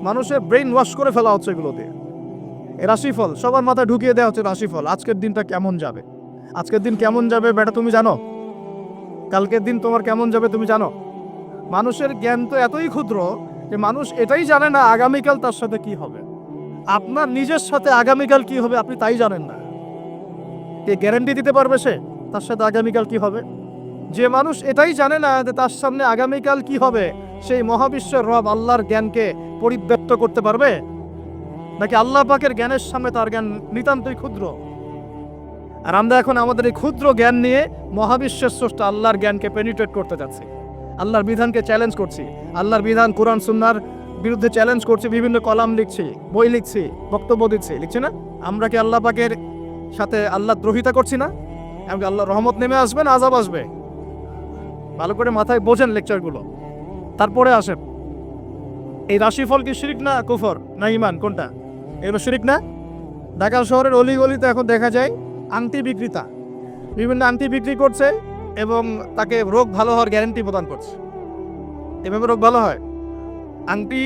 মানুষের ব্রেইন ওয়াশ করে ফেলা হচ্ছে এগুলো দিয়ে। রাশিফল সবার মাথায় ঢুকিয়ে দেওয়া হচ্ছে রাশিফল। আজকের দিনটা কেমন যাবে, আজকের দিন কেমন যাবে বেটা তুমি জানো? কালকের দিন তোমার কেমন যাবে তুমি জানো? মানুষের জ্ঞান তো এতই ক্ষুদ্র যে মানুষ এটাই জানে না আগামীকাল তার সাথে কি হবে। আপনার নিজের সাথে আগামীকাল কি হবে আপনি তাই জানেন না। কে গ্যারান্টি দিতে পারবে সে তার সাথে আগামীকাল কি হবে? যে মানুষ এটাই জানে না যে তার সামনে আগামীকাল কি হবে, সেই মহাবিশ্বের রব আল্লাহর জ্ঞানকে পরিব্যক্ত করতে পারবে নাকি? আল্লাহ পাকের জ্ঞানের সামনে তার জ্ঞান নিতান্তই ক্ষুদ্র। আর আমরা এখন আমাদের এই ক্ষুদ্র জ্ঞান নিয়ে মহাবিশ্বের স্রষ্টা আল্লাহর জ্ঞানকে পেনিট্রেট করতে যাচ্ছি, আল্লাহর বিধানকে চ্যালেঞ্জ করছি, আল্লাহর বিধান কোরআন সুন্নাহর বিরুদ্ধে চ্যালেঞ্জ করছি, বিভিন্ন কলাম লিখছি, বই লিখছি, বক্তব্য লিখছি না? আমরা কি আল্লাহ পাকের সাথে আল্লাহ দ্রোহিতা করছি না? এমনকি আল্লাহর রহমত নেমে আসবে না আযাব আসবে? ভালো করে মাথায় বোঝেন লেকচারগুলো, তারপরে আসেন। এই রাশিফল কি শিরক না কুফর না ঈমান, কোনটা? এগুলো শিরক না? ঢাকা শহরের অলিগলিতে এখন দেখা যায় আংটি বিক্রেতা বিভিন্ন আংটি বিক্রি করছে এবং তাকে রোগ ভালো হওয়ার গ্যারান্টি প্রদান করছে। এভাবে রোগ ভালো হয়? আংটি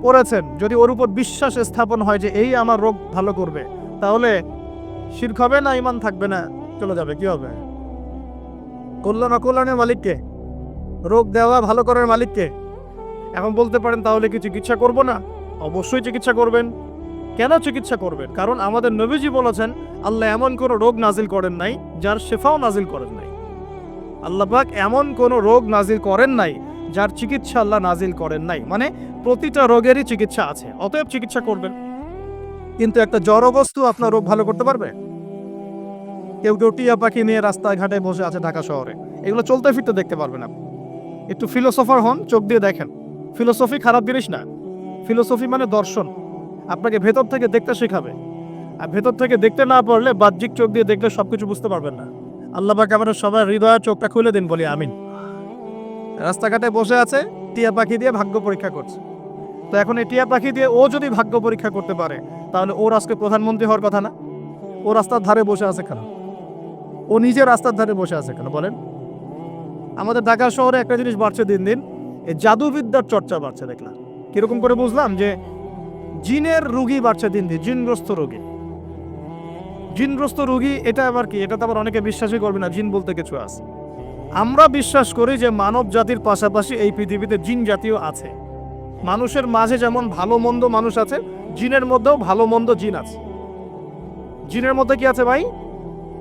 পরেছেন, যদি ওর উপর বিশ্বাস স্থাপন হয় যে এই আমার রোগ ভালো করবে, তাহলে শিরক হবে না ঈমান থাকবে না চলে যাবে? কি হবে? কল্যাণ অকল্যাণের মালিককে, রোগ দেওয়া ভালো করার মালিককে। এখন বলতে পারেন তাহলে কি চিকিৎসা করব না? অবশ্যই চিকিৎসা করবেন। কেন চিকিৎসা করবেন? কারণ আমাদের নবীজি বলেছেন আল্লাহ এমন কোনো রোগ নাজিল করেন নাই যার শেফাও নাজিল করেন নাই। আল্লাহ পাক এমন কোনো রোগ নাজিল করেন নাই যার চিকিৎসা আল্লাহ নাজিল করেন নাই। মানে প্রতিটা রোগেরই চিকিৎসা আছে, অতএব চিকিৎসা করবেন। কিন্তু একটা জড়বস্তু আপনার রোগ ভালো করতে পারবে? কেউ কেউ টিয়া পাখি নিয়ে রাস্তায় ঘাটে বসে আছে ঢাকা শহরে, এগুলো চলতে ফিরতে দেখতে পারবেন আপনি। একটু ফিলোসফার হন, চোখ দিয়ে দেখেন। ফিলোসফি খারাপ জিনিস না। ফিলোসফি মানে দর্শন, আপনাকে ভেতর থেকে দেখতে শেখাবে। আর ভেতর থেকে দেখতে না পারলে বাহ্যিক চোখ দিয়ে দেখলে সবকিছু বুঝতে পারবেন না। আল্লাহ পাক আমাদের সবার হৃদয়ের চোখটা খুলে দিন, বলি আমিন। রাস্তাঘাটে বসে আছে, টিয়া পাখি দিয়ে ভাগ্য পরীক্ষা করছে। তো এখন এই টিয়া পাখি দিয়ে ও যদি ভাগ্য পরীক্ষা করতে পারে, তাহলে ওর আজকে প্রধানমন্ত্রী হওয়ার কথা না? ও রাস্তার ধারে বসে আছে কেন? ও নিজে রাস্তার ধারে বসে আছে কেন বলেন? আমাদের ঢাকা শহরে একটা জিনিস বাড়ছে দিন দিন, এই জাদুবিদ্যার চর্চা বাড়ছে। দেখলাম কিরকম করে বুঝলাম যে জিনের রোগী বাড়ছে দিন দিন, জিনগ্রস্ত রোগী। জিনগ্রস্ত রোগী এটা আবার কি? এটা তো আবার অনেকে বিশ্বাসই করবে না, জিন বলতে কিছু আছে। আমরা বিশ্বাস করি যে মানব জাতির পাশাপাশি এই পৃথিবীতে জিন জাতীয় আছে। মানুষের মাঝে যেমন ভালো মন্দ মানুষ আছে, জিনের মধ্যেও ভালো মন্দ জিন আছে। জিনের মধ্যে কি আছে ভাই?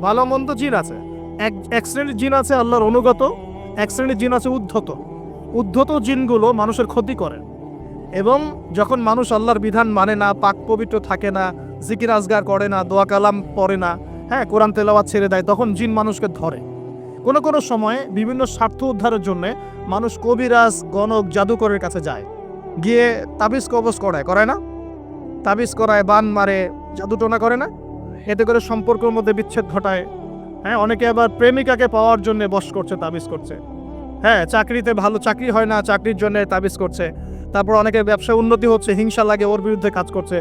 ভালো মন্দ জিন আছে। এক শ্রেণীর জিন আছে আল্লাহর অনুগত, এক শ্রেণীর জিন আছে উদ্ধত। উদ্ধত জিনগুলো মানুষের ক্ষতি করে, এবং যখন মানুষ আল্লাহর বিধান মানে না, পাক পবিত্র থাকে না, জিকির আজগার করে না, দোয়া কালাম পড়ে না, হ্যাঁ, কোরআন তেলাওয়াত ছেড়ে দেয়, তখন জিন মানুষকে ধরে। কোনো কোনো সময়ে বিভিন্ন স্বার্থ উদ্ধারের জন্য মানুষ কবিরাজ, গণক, জাদুকরের কাছে যায়, গিয়ে তাবিজ কবজ করায় না? তাবিজ করায়, বান মারে, জাদুটোনা করে না? এতে করে সম্পর্কের মধ্যে বিচ্ছেদ ঘটায়। হ্যাঁ, অনেকে আবার প্রেমিকাকে পাওয়ার জন্য বশ করছে, তাবিজ করছে। হ্যাঁ, চাকরিতে ভালো চাকরি হয় না, চাকরির জন্য তাবিজ করছে। তারপর অনেকে ব্যবসায় উন্নতি হচ্ছে, হিংসা লাগে, ওর বিরুদ্ধে কাজ করছে।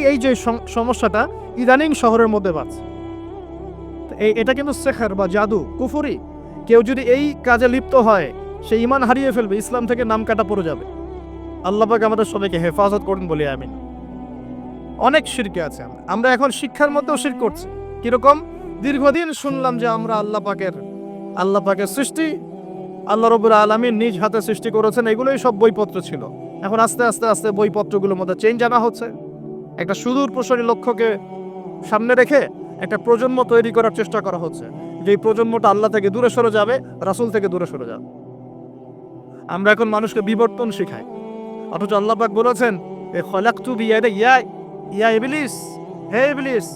এই যে সমস্যাটা ইদানিং শহরের মধ্যে বাড়ছে, এটা কিন্তু সেখর বা জাদু, কুফরি। কেউ যদি এই কাজে লিপ্ত হয়, সে ঈমান হারিয়ে ফেলবে, ইসলাম থেকে নাম কাটা পড়ে যাবে। আল্লাহ পাক আমাদের সবাইকে হেফাজত করুন বলি আমিন। অনেক শিরকে আছে, আমরা এখন শিক্ষার মধ্যেও শিরক করছি। কিরকম? দীর্ঘদিন শুনলাম যে আমরা আল্লাহ পাকের সৃষ্টি, আল্লাহ রাব্বুল আলামিন নিজ হাতে সৃষ্টি করেছেন, এগুলোই সব বইপত্র ছিল। এখন আস্তে আস্তে আস্তে বইপত্রগুলোর মধ্যে চেঞ্জ আনা হচ্ছে। একটা সুদূর প্রসারী লক্ষ্যকে সামনে রেখে একটা প্রজন্ম তৈরি করার চেষ্টা করা হচ্ছে, যে এই প্রজন্মটা আল্লাহ থেকে দূরে সরে যাবে, রাসূল থেকে দূরে সরে যাবে। আমরা এখন মানুষকে বিবর্তন শেখাই, অথচ আল্লাহ পাক বলেছেন, এ খলাকতু বিয়াদিয়া ইয়া ইবলিস, হে ইবলিস,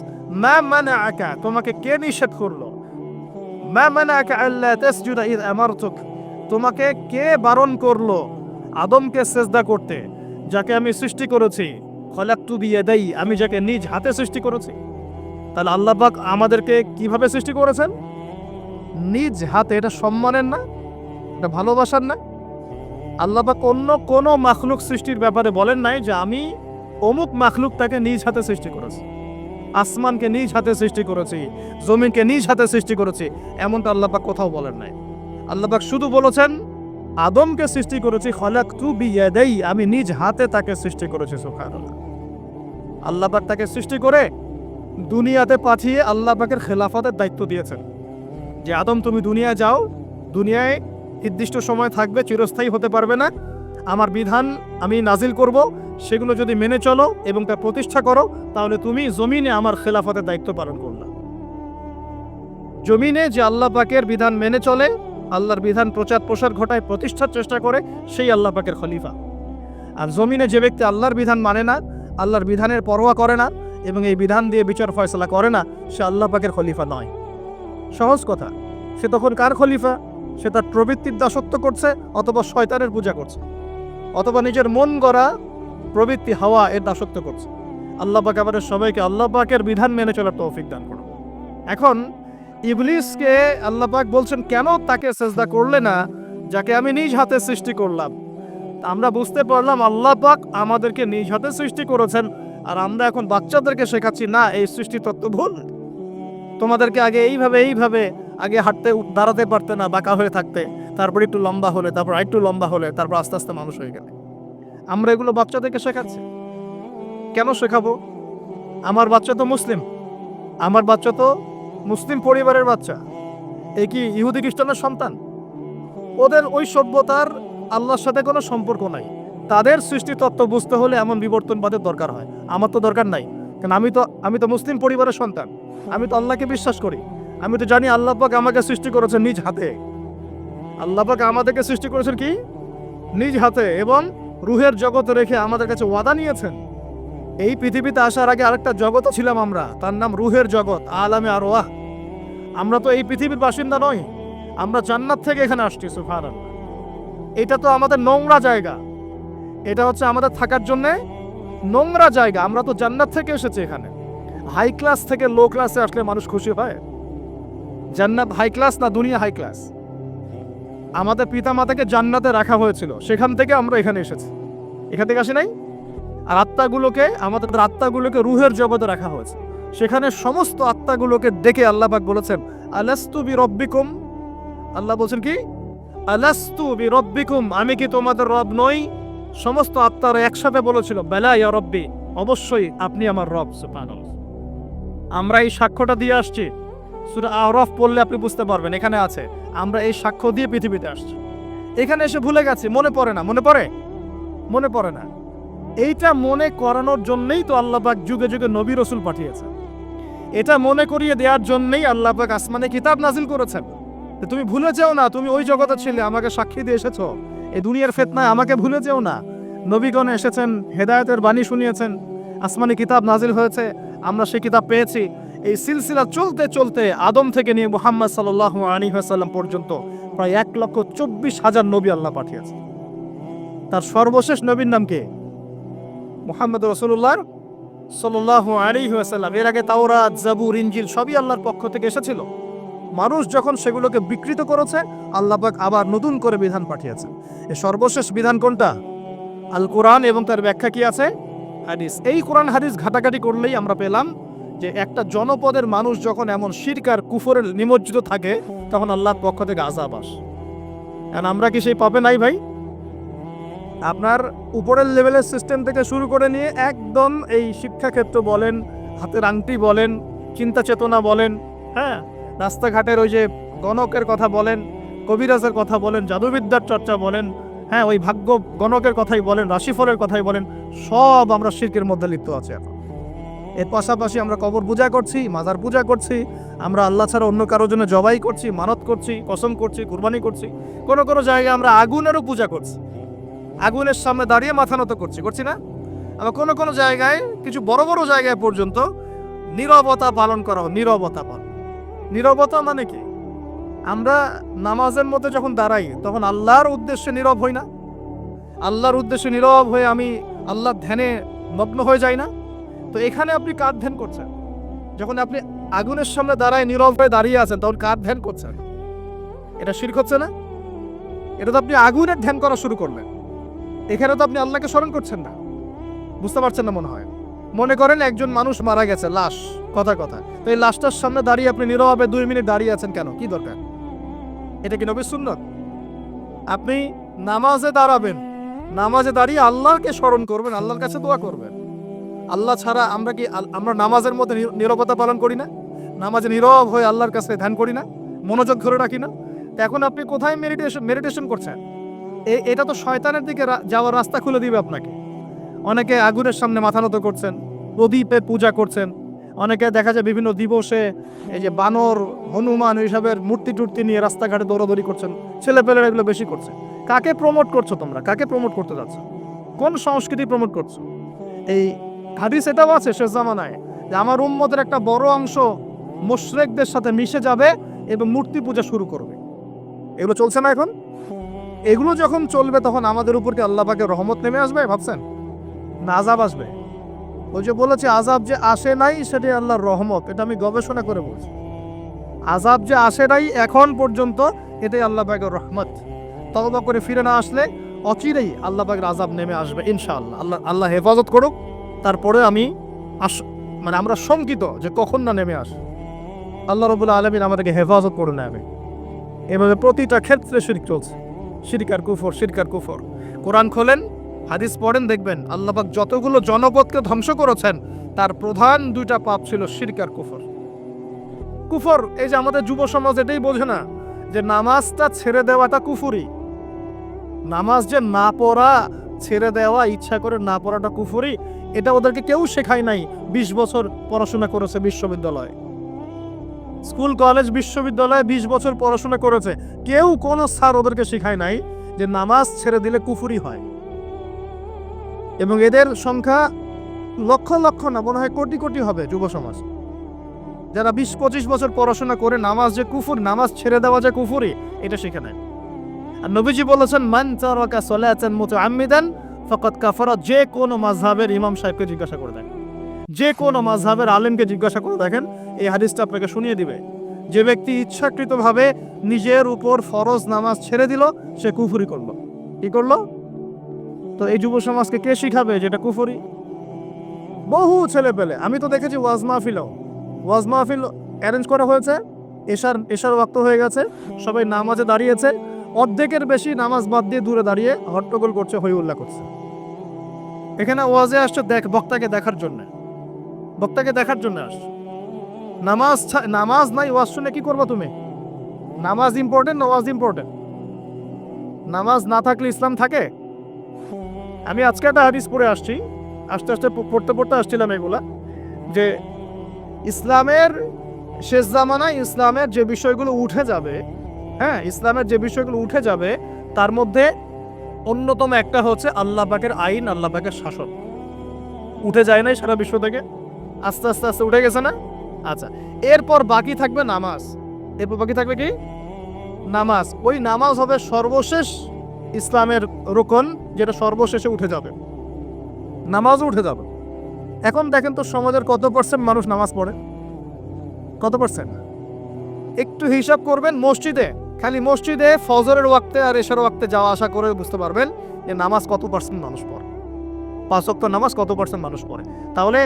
মা মানাআকা, তোমাকে কে নিষেধ করলো? মা মানাআকা আল্লা তাসজুদা ইয আমারতুক, তোমাকে কে বারণ করলো আদমকে সিজদা করতে, যাকে আমি সৃষ্টি করেছি? খলাকতু বিয়াদাই, আমি যাকে নিজ হাতে সৃষ্টি করেছি। তাহলে আল্লাহ পাক আমাদেরকে কিভাবে সৃষ্টি করেছেন? নিজ হাতে। এটা সম্মানের না? এটা ভালোবাসার না? আল্লাহ পাক অন্য কোনো মাখলুক সৃষ্টির ব্যাপারে বলেন নাই যে আমি অমুক মাখলুকটাকে নিজ হাতে সৃষ্টি করেছি, আসমানকে নিজ হাতে সৃষ্টি করেছি, জমিনকে নিজ হাতে সৃষ্টি করেছি, এমনটা আল্লাহ পাক কোথাও বলেন নাই। আল্লাহ পাক শুধু বলেছেন আদমকে সৃষ্টি করেছি, খলাকতু বিয়াদাই, আমি নিজ হাতে তাকে সৃষ্টি করেছি। সুবহানাল্লাহ। আল্লাহ পাক তাকে সৃষ্টি করে দুনিয়াতে পাঠিয়ে আল্লাহ পাকের খেলাফতের দায়িত্ব দিয়েছেন, যে আদম তুমি দুনিয়ায় যাও, দুনিয়ায় নির্দিষ্ট সময় থাকবে, চিরস্থায়ী হতে পারবে না। আমার বিধান আমি নাজিল করব, সেগুলো যদি মেনে চলো এবং তা প্রতিষ্ঠা করো, তাহলে তুমি জমিনে আমার খেলাফতের দায়িত্ব পালন করলা। জমিনে যে আল্লাহ পাকের বিধান মেনে চলে, আল্লাহর বিধান প্রচার প্রসার ঘটায়, প্রতিষ্ঠার চেষ্টা করে, সেই আল্লাহ পাকের খলিফা। আর জমিনে যে ব্যক্তি আল্লাহর বিধান মানে না, আল্লাহর বিধানের পরোয়া করে না এবং এই বিধান দিয়ে বিচার ফয়সালা করে না, সে আল্লাহ পাকের খলিফা নয়। সহজ কথা। সে তখন কার খলিফা? সে তার প্রবৃত্তির দাসত্ব করছে, অথবা শয়তানের পূজা করছে, অথবা নিজের মন গড়া প্রবৃত্তি হাওয়া এর দাসত্ব করছে। আল্লাহ পাক আমাদের সবাইকে আল্লাহ পাকের বিধান মেনে চলার তৌফিক দান করুন। এখন ইবলিসকে আল্লাহ পাক বলছেন, কেন তাকে সিজদা করলে না যাকে আমি নিজ হাতে সৃষ্টি করলাম? আমরা বুঝতে পারলাম আল্লাহ পাক আমাদেরকে নিজ হাতে সৃষ্টি করেছেন, আর আমরা এখন বাচ্চাদেরকে শেখাচ্ছি না, এই সৃষ্টি তত্ত্ব ভুল। তোমাদেরকে আগে এইভাবে আগে হাঁটতে দাঁড়াতে পারতে না, বাঁকা হয়ে থাকতে, তারপর একটু লম্বা হলে, তারপর আরেকটু লম্বা হলে, তারপর আস্তে আস্তে মানুষ হয়ে গেলে। আমরা এগুলো বাচ্চাদেরকে শেখাচ্ছি। কেন শেখাবো? আমার বাচ্চা তো মুসলিম, আমার বাচ্চা তো মুসলিম পরিবারের বাচ্চা। এ কি ইহুদি খ্রিস্টানের সন্তান? ওদের ওই সভ্যতার আল্লাহর সাথে কোনো সম্পর্ক নাই। তাদের সৃষ্টি তত্ত্ব বুঝতে হলে এমন বিবর্তনবাদের দরকার হয়। আমার তো দরকার নাই, কারণ আমি তো মুসলিম পরিবারের সন্তান। আমি তো আল্লাহকে বিশ্বাস করি। আমি তো জানি আল্লাহ পাক আমাকে সৃষ্টি করেছেন নিজ হাতে। আল্লাহ পাক আমাদেরকে সৃষ্টি করেছেন কি? নিজ হাতে, এবং রুহের জগতে রেখে আমাদের কাছে ওয়াদা নিয়েছেন। এই পৃথিবীতে আসার আগে আরেকটা জগৎও ছিলাম আমরা, তার নাম রুহের জগৎ, আলামে আরওয়াহ। আমরা তো এই পৃথিবীর বাসিন্দা নই, আমরা জান্নাত থেকে এখানে আসছি। সুবহানাল্লাহ। এটা তো আমাদের নোংরা জায়গা, এটা হচ্ছে আমাদের থাকার জন্য নোংরা জায়গা। আমরা তো জান্নাত থেকে এসেছি এখানে। হাই ক্লাস থেকে লো ক্লাসে আসলে মানুষ খুশি হয়? জান্নাত হাই ক্লাস না দুনিয়া হাই ক্লাস? আমাদের পিতা মাতাকে জান্নাতে রাখা হয়েছিল, সেখান থেকে আমরা এখানে এসেছি। এখান থেকে আসি নাই? আর আত্মাগুলোকে, আমাদের আত্মাগুলোকে রুহের জগতে রাখা হয়েছে। সেখানে সমস্ত আত্মাগুলোকে ডেকে আল্লাহ পাক বলেছেন আলাস্তু বিরব্বিকুম, আল্লাহ বলছেন কি আলাস্তু বিরব্বিকুম, আমি কি তোমাদের রব নই? সমস্ত আত্মারা একসাথে বলেছিল বেলা ইয়া রব্বি, অবশ্যই আপনি আমার রব। সুবহানাল্লাহ। আমরা এই সাক্ষ্যটা দিয়ে আসছি, সূরা আরাফ পড়লে আপনি বুঝতে পারবেন, এখানে আছে আমরা এই সাক্ষ্য দিয়ে পৃথিবীতে আসছি। এখানে এসে ভুলে গেছি, মনে পড়ে না। মনে পড়ে না। এইটা মনে করানোর জন্যই তো আল্লাহ পাক যুগে যুগে নবী রাসূল পাঠিয়েছেন। এটা মনে করিয়ে দেওয়ার জন্যই আল্লাহ পাক আসমানে কিতাব নাজিল করেছেন। তুমি ভুলে যেও না, তুমি ওই জগতে ছিলে, আমাকে সাক্ষী দিয়ে এসেছো। এই দুনিয়ার ফিতনায় আমাকে ভুলে যেও না। নবীগণ এসেছেন, হেদায়েতের বাণী শুনিয়েছেন, আসমানি কিতাব নাজিল হয়েছে, আমরা সেই কিতাব পেয়েছি। এই সিলসিলা চলতে চলতে আদম থেকে নিয়ে মুহাম্মদ সাল্লাল্লাহু আলাইহি ওয়াসাল্লাম পর্যন্ত প্রায় 1,24,000 নবী আল্লাহ পাঠিয়েছেন। তার সর্বশেষ নবীর নাম কে? মুহাম্মদ রাসূলুল্লাহ সাল্লাল্লাহু আলাইহি ওয়াসাল্লাম। এর আগে তাওরাত, জাবুর, ইনজিল সবই আল্লাহর পক্ষ থেকে এসেছিল। মানুষ যখন সেগুলোকে বিকৃত করেছে, আল্লাহ পাক আবার নতুন করে বিধান পাঠিয়েছেন। এই সর্বশেষ বিধান কোনটা? আল কোরআন, এবং তার ব্যাখ্যা কি আছে? হাদিস। এই কোরআন হাদিস ঘাটাঘাটি করলেই আমরা পেলাম যে একটা জনপদের মানুষ যখন এমন শিরক আর কুফরে নিমজ্জিত থাকে, তখন আল্লাহর পক্ষ থেকে আযাব আসে। আর আমরা কি সেই পাপে নাই ভাই? আপনার উপরের লেভেলের সিস্টেম থেকে শুরু করে নিয়ে একদম এই শিক্ষাক্ষেত্র বলেন, হাতের আংটি বলেন, চিন্তা চেতনা বলেন, হ্যাঁ, রাস্তাঘাটের ওই যে গণকের কথা বলেন, কবিরাজের কথা বলেন, জাদুবিদ্যার চর্চা বলেন, হ্যাঁ, ওই ভাগ্য গণকের কথাই বলেন, রাশিফলের কথাই বলেন, সব আমরা শিরকের মধ্যে লিপ্ত আছি এখন। এর পাশাপাশি আমরা কবর পূজা করছি, মাজার পূজা করছি, আমরা আল্লাহ ছাড়া অন্য কারোর জন্য জবাই করছি, মানত করছি, কসম করছি, কুরবানি করছি। কোনো কোনো জায়গায় আমরা আগুনেরও পূজা করছি, আগুনের সামনে দাঁড়িয়ে মাথা নত করছি না? আবার কোনো কোনো জায়গায়, কিছু বড় বড় জায়গায় পর্যন্ত নীরবতা পালন করা হয়। নীরবতা মানে কি? আমরা নামাজের মধ্যে যখন দাঁড়াই, তখন আল্লাহর উদ্দেশ্যে নীরব হই না? আল্লাহর উদ্দেশ্যে নীরব হয়ে আমি আল্লাহর ধ্যানে মগ্ন হয়ে যাই না? তো এখানে আপনি কার ধ্যান করছেন? যখন আপনি আগুনের সামনে দাঁড়ায় নীরব হয়ে দাঁড়িয়ে আছেন, তখন কার ধ্যান করছেন? এটা শিরক হচ্ছে না? এটা তো আপনি আগুনের ধ্যান করা শুরু করলেন। এখানে তো আপনি আল্লাহকে স্মরণ করছেন না। বুঝতে পারছেন না মনে হয়। মনে করেন একজন মানুষ মারা গেছে, লাশ, কথা। তো এই লাশটার সামনে দাঁড়িয়ে আপনি নীরবে 2 মিনিট দাঁড়িয়ে আছেন কেন? কি দরকার? এটা কি নবীর সুন্নাত? আপনি নামাজে দাঁড়াবেন, নামাজে দাঁড়িয়ে আল্লাহকে স্মরণ করবেন, আল্লাহর কাছে দোয়া করবেন। আল্লাহ ছাড়া আমরা নামাজের মধ্যে নীরবতা পালন করি না? নামাজে নীরব হয়ে আল্লাহর কাছে ধ্যান করি না? মনোযোগ ধরে রাখি না? তো এখন আপনি কোথায় মেডিটেশন করছেন? এটা তো শয়তানের দিকে যাওয়ার রাস্তা খুলে দিবে আপনাকে। অনেকে আগুনের সামনে মাথা নত করছেন, প্রদীপে পূজা করছেন, অনেকে দেখা যায় বিভিন্ন দিবসে এই যে বানর, হনুমান, এইসবের মূর্তি টুর্তি নিয়ে রাস্তাঘাটে দৌড়াদৌড়ি করছেন। ছেলেপেলেরা এগুলো বেশি করছে। কাকে প্রমোট করছো তোমরা? কাকে প্রমোট করতে যাচ্ছ? কোন সংস্কৃতি প্রমোট করছো? এই হাদিস এটাও আছে শেষ জামানায় যে আমার উম্মতের একটা বড় অংশ মুশরিকদের সাথে মিশে যাবে এবং মূর্তি পূজা শুরু করবে। এগুলো চলছে না এখন? এগুলো যখন চলবে, তখন আমাদের উপর কি আল্লাহ পাকের রহমত নেমে আসবে ভাবছেন, না আযাব আসবে? ওই যে বলেছে আযাব যে আসে নাই সেটাই আল্লাহর রহমত, এটা আমি গবেষণা করে বলছি। আযাব যে আসে নাই এখন পর্যন্ত, এটাই আল্লাহ পাকের রহমত। তওবা করে ফিরে না আসলে অচিরেই আল্লাহ পাকের আযাব নেমে আসবে ইনশাআল্লাহ। আল্লাহ হেফাজত করুক। তারপরে আমরা শঙ্কিত যে কখন না নেমে আসে। আল্লাহ রাব্বুল আলামিন আমাদেরকে হেফাজত করে নেবে। এভাবে প্রতিটা ক্ষেত্রে শিরক চলছে, শিরক আর কুফর। কোরআন খোলেন, হাদিস পড়েন, দেখবেন আল্লাহ পাক যতগুলো জনপদকে ধ্বংস করেছেন, তার প্রধান 2টা পাপ ছিল শিরক আর কুফর। এই যে আমাদের যুব সমাজ এটাই বোঝে না যে নামাজটা ছেড়ে দেওয়াটা কুফরি। নামাজ যে না পড়া, ছেড়ে দেওয়া, ইচ্ছা করে না পড়াটা কুফরি, এটা ওদেরকে কেউ শেখায় নাই। 20 বছর পড়াশোনা করেছে বিশ্ববিদ্যালয়ে, স্কুল, কলেজ, বিশ্ববিদ্যালয়ে 20 বছর পড়াশোনা করেছে, কেউ কোনো স্যার ওদেরকে শেখায় নাই যে নামাজ ছেড়ে দিলে কুফরি হয়। এবং এদের সংখ্যা লক্ষ লক্ষ না, মনে হয় কোটি কোটি হবে যুব সমাজ, যারা 20-25 বছর পড়াশোনা করে নামাজ যে কুফর, নামাজ ছেড়ে দেওয়া যে কুফরি, এটা শিখে নেয়। আর নবীজি বলেছেন মান তারাকা সালাতান মুতাআম্মিদান ফাকাদ কাফারা। যে কোনো মাযহাবের ইমাম সাহেবকে জিজ্ঞাসা করে দেখেন, যে কোনো মাযহাবের আলেমকে জিজ্ঞাসা করে দেখেন, এই হাদিসটা আপনাকে শুনিয়ে দিবে। যে ব্যক্তি ইচ্ছাকৃতভাবে নিজের উপর ফরজ নামাজ ছেড়ে দিল, সে কুফরি করলো। কি করলো? তো এই যুব সমাজকে কে শিখাবে যেটা কুফরি? বহু ছেলে পেলে, আমি তো দেখেছি ওয়াজ মাহফিল অ্যারেঞ্জ করা হয়েছে, এশার ওয়াক্ত হয়ে গেছে, সবাই নামাজে দাঁড়িয়েছে, অর্ধেকের বেশি নামাজ বাদ দিয়ে দূরে দাঁড়িয়ে হট্টগোল করছে, হই উল্লাহ করছে। এখানে ওয়াজে আসছে বক্তাকে দেখার জন্য আসছে। নামাজ নাই, ওয়াজ শুনে কি করবো তুমি? নামাজ ইম্পর্টেন্ট না ওয়াজ ইম্পর্টেন্ট? নামাজ না থাকলে ইসলাম থাকে? আমি আজকে একটা হাদিস পড়ে আসছি, আস্তে আস্তে পড়তে আসছিলাম এগুলা, যে ইসলামের শেষ জামানায় ইসলামের যে বিষয়গুলো উঠে যাবে, হ্যাঁ, ইসলামের যে বিষয়গুলো উঠে যাবে তার মধ্যে অন্যতম একটা হচ্ছে আল্লাহ পাকের আইন, আল্লাহ পাকের শাসন। উঠে যায় নাই সারা বিশ্ব থেকে? আস্তে আস্তে আস্তে উঠে গেছে না? আচ্ছা, এরপর বাকি থাকবে নামাজ। এরপর বাকি থাকবে কি? নামাজ। ওই নামাজ হবে সর্বশেষ ইসলামের রুকন, যেটা সর্বশেষে উঠে যাবে, নামাজও উঠে যাবে। এখন দেখেন তো সমাজের কত পার্সেন্ট মানুষ নামাজ পড়ে? কত পার্সেন্ট? একটু হিসাব করবেন, খালি মসজিদে ফজরের ওয়াক্তে আর এশার ওয়াক্তে যাওয়া আসা করে বুঝতে পারবেন যে নামাজ কত পার্সেন্ট মানুষ পড়ে, 5 ওয়াক্ত নামাজ কত পার্সেন্ট মানুষ পড়ে। তাহলে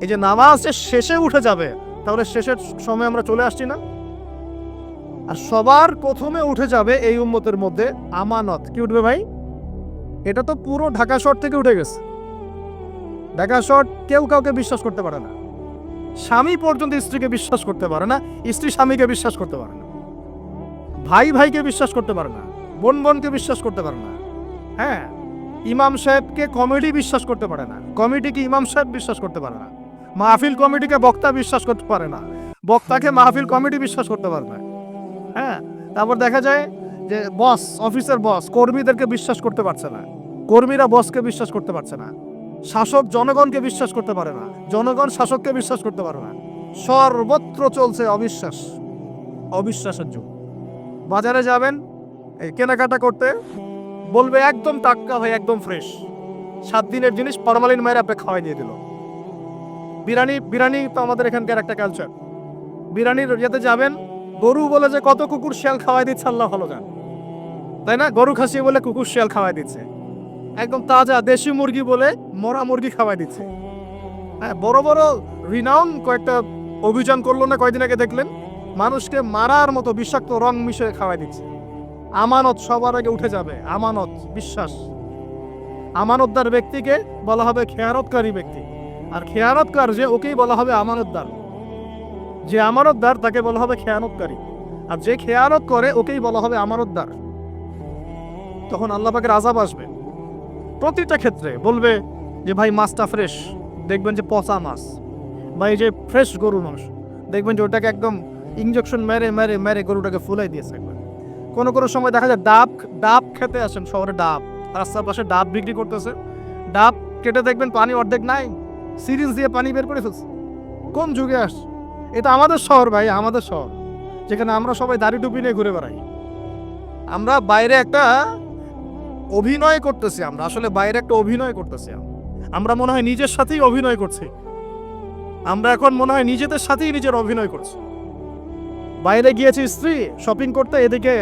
এই যে নামাজ যে শেষে উঠে যাবে, তাহলে শেষের সময় আমরা চলে আসছি না? আর সবার প্রথমে উঠে যাবে এই উম্মতের মধ্যে আমানত। কি উঠবে ভাই? এটা তো পুরো ঢাকা শহর থেকে উঠে গেছে। ঢাকা শহর কেউ কাউকে বিশ্বাস করতে পারে না, স্বামী পর্যন্ত স্ত্রীকে বিশ্বাস করতে পারে না, স্ত্রী স্বামীকে বিশ্বাস করতে পারে না, ভাই ভাইকে বিশ্বাস করতে পারে না, বোন বোনকে বিশ্বাস করতে পারে না। হ্যাঁ, ইমাম সাহেবকে কমিটি বিশ্বাস করতে পারে না, কমিটিকে ইমাম সাহেব বিশ্বাস করতে পারে না, মাহফিল কমিটিকে বক্তা বিশ্বাস করতে পারে না, বক্তাকে মাহফিল কমিটি বিশ্বাস করতে পারে না। হ্যাঁ, তারপর দেখা যায় যে অফিসের বস কর্মীদেরকে বিশ্বাস করতে পারছে না, কর্মীরা বসকে বিশ্বাস করতে পারছে না, শাসক জনগণকে বিশ্বাস করতে পারে না, জনগণ শাসককে বিশ্বাস করতে পারে না। সর্বত্র চলছে অবিশ্বাসের যুগ। বাজারে যাবেন এই কেনাকাটা করতে, বলবে একদম টাটকা ভাই, একদম ফ্রেশ, 7 দিনের জিনিস ফরমালিন মায়ের আপনি খাওয়াই দিয়ে দিল। বিরিয়ানি তো আমাদের এখানকার একটা কালচার। বিরিয়ানির ইয়েতে যাবেন, গরু বলে যে কত কুকুর শিয়াল খাওয়াই দিচ্ছে আল্লাহ ভালো জান, তাই না? গরু খাসি বলে কুকুর শিয়াল খাওয়াই দিচ্ছে, একদম তাজা দেশি মুরগি বলে মরা মুরগি খাওয়াই দিচ্ছে। হ্যাঁ, বড় বড় রিনাউন কয়েকটা অভিযান করলো না কয়দিন আগে, দেখলেন? মানুষকে মারার মতো বিষাক্ত রং মিশিয়ে খাওয়াই দিচ্ছে। আমানত সবার আগে উঠে যাবে, আমানত, বিশ্বাস। আমানতদার ব্যক্তিকে বলা হবে খেয়ানতকারী ব্যক্তি, আর খেয়ানতকার যে ওকেই বলা হবে আমানতদার। যে আমানতদার তাকে বলা হবে খেয়ানতকারী, আর যে খেয়ানত করে ওকেই বলা হবে আমানতদার। তখন আল্লাহ পাকের আযাব আসবে প্রতিটা ক্ষেত্রে। বলবে যে ভাই মাছটা ফ্রেশ, দেখবেন যে পচা মাছ, বা এই যে ফ্রেশ গরুর মাংস, দেখবেন যে ওটাকে একদম ইঞ্জেকশন মেরে মেরে মেরে গরুটাকে ফুলাই দিয়েছে একবার। কোনো কোনো সময় দেখা যায় ডাব খেতে আসেন শহরে, রাস্তার পাশে ডাব বিক্রি করতেছে, ডাব কেটে দেখবেন পানি অর্ধেক নাই, সিরিঞ্জ দিয়ে পানি বের করে ফেলছে। কোন যুগে আস? এটা আমাদের শহর ভাই, আমাদের শহর, যেখানে আমরা সবাই দাড়ি টুপি নিয়ে ঘুরে বেড়াই। আমরা বাইরে একটা অভিনয় করতেছি, আমরা আসলে বাইরে একটা অভিনয় করতেছি। আমরা মনে হয় নিজের সাথেই অভিনয় করছি, আমরা এখন মনে হয় নিজেদের সাথেই নিজের অভিনয় করছি। বাইরে গিয়েছি স্ত্রী শপিং করতে, এদিকে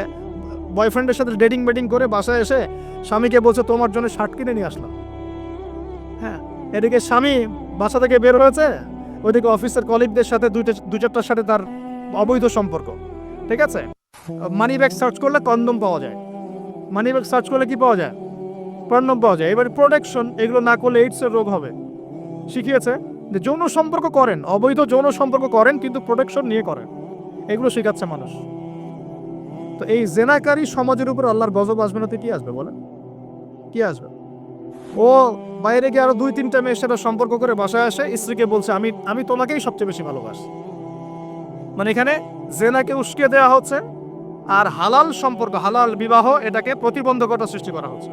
বয়ফ্রেন্ডের সাথে ডেটিং করে বাসায় এসে স্বামীকে বলছে তোমার জন্য শার্ট কিনে নিয়ে আসলাম। হ্যাঁ, এদিকে স্বামী বাসা থেকে বের হয়েছে, ওইদিকে অফিসের কলিগদের সাথে দু চারটার সাথে তার অবৈধ সম্পর্ক। ঠিক আছে, মানি ব্যাগ সার্চ করলে কন্ডম পাওয়া যায়, মানি ব্যাগ সার্চ করলে কি পাওয়া যায়? কন্ডম পাওয়া যায়। এবার প্রোটেকশন, এগুলো না করলে এইডসের রোগ হবে। শিখিয়েছে যে যৌন সম্পর্ক করেন, অবৈধ যৌন সম্পর্ক করেন, কিন্তু প্রোটেকশন নিয়ে করেন, এগুলো শেখাচ্ছে মানুষ। তো এই জেনাকারী সমাজের উপর আল্লাহর গজব আসবে না তো কি আসবে বলেন? কি আসবে? ও বাইরে গিয়ে আরো 2-3টা মেয়ের সাথে সম্পর্ক করে বাসায় আসে, স্ত্রীকে বলছে আমি তোমাকেই সবচেয়ে বেশি ভালোবাসি। মানে এখানে জেনাকে উস্কে দেওয়া হচ্ছে, আর হালাল সম্পর্ক, হালাল বিবাহ, এটাকে প্রতিবন্ধকতা সৃষ্টি করা হচ্ছে।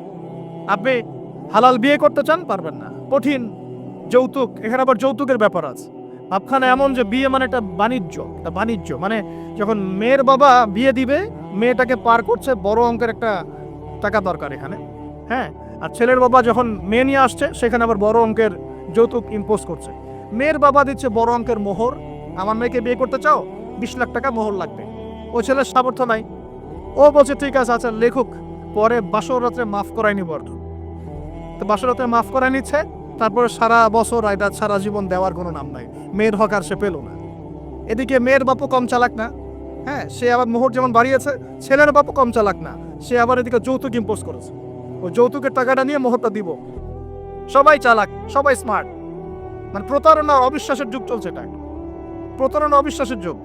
আপনি হালাল বিয়ে করতে চান, পারবেন না, কঠিন। যৌতুক, এখানে আবার যৌতুকের ব্যাপার আছে। ভাবখানে এমন যে বিয়ে মানে একটা বাণিজ্য, মানে যখন মেয়ের বাবা বিয়ে দিবে, মেয়েটাকে পার করছে বড় অঙ্কের একটা টাকা দরকার এখানে। হ্যাঁ, আর ছেলের বাবা যখন মেয়ে নিয়ে আসছে, সেখানে আবার বড় অঙ্কের যৌতুক ইম্পোজ করছে। মেয়ের বাবা দিচ্ছে বড় অঙ্কের মোহর, আমার মেয়েকে বিয়ে করতে চাও, 20 লাখ টাকা মোহর লাগবে। ও ছেলের সামর্থ্য নাই, ও বলছে ঠিক আছে, আচ্ছা লেখুক, পরে বাসর রাত্রে মাফ করাই নিব। অর্থ তো বাসর রাত্রে মাফ করাই নিচ্ছে, তারপর সারা বছর এটা সারা জীবন দেওয়ার কোনো নাম নাই, মেয়ের হক আর সে পেল না। এদিকে মেয়ের বাপও কম চালাক না, হ্যাঁ, সে আবার মোহর যেমন বাড়িয়েছে, ছেলের বাপও কম চালাক না, সে আবার এদিকে যৌতুক ইম্পোজ করেছে। ওই যৌতুকের টাকাটা নিয়ে মোহরটা দিব। সবাই চালাক, সবাই স্মার্ট, মানে প্রতারণা অবিশ্বাসের যুগ চলছে। এটা প্রতারণা অবিশ্বাসের যুগ।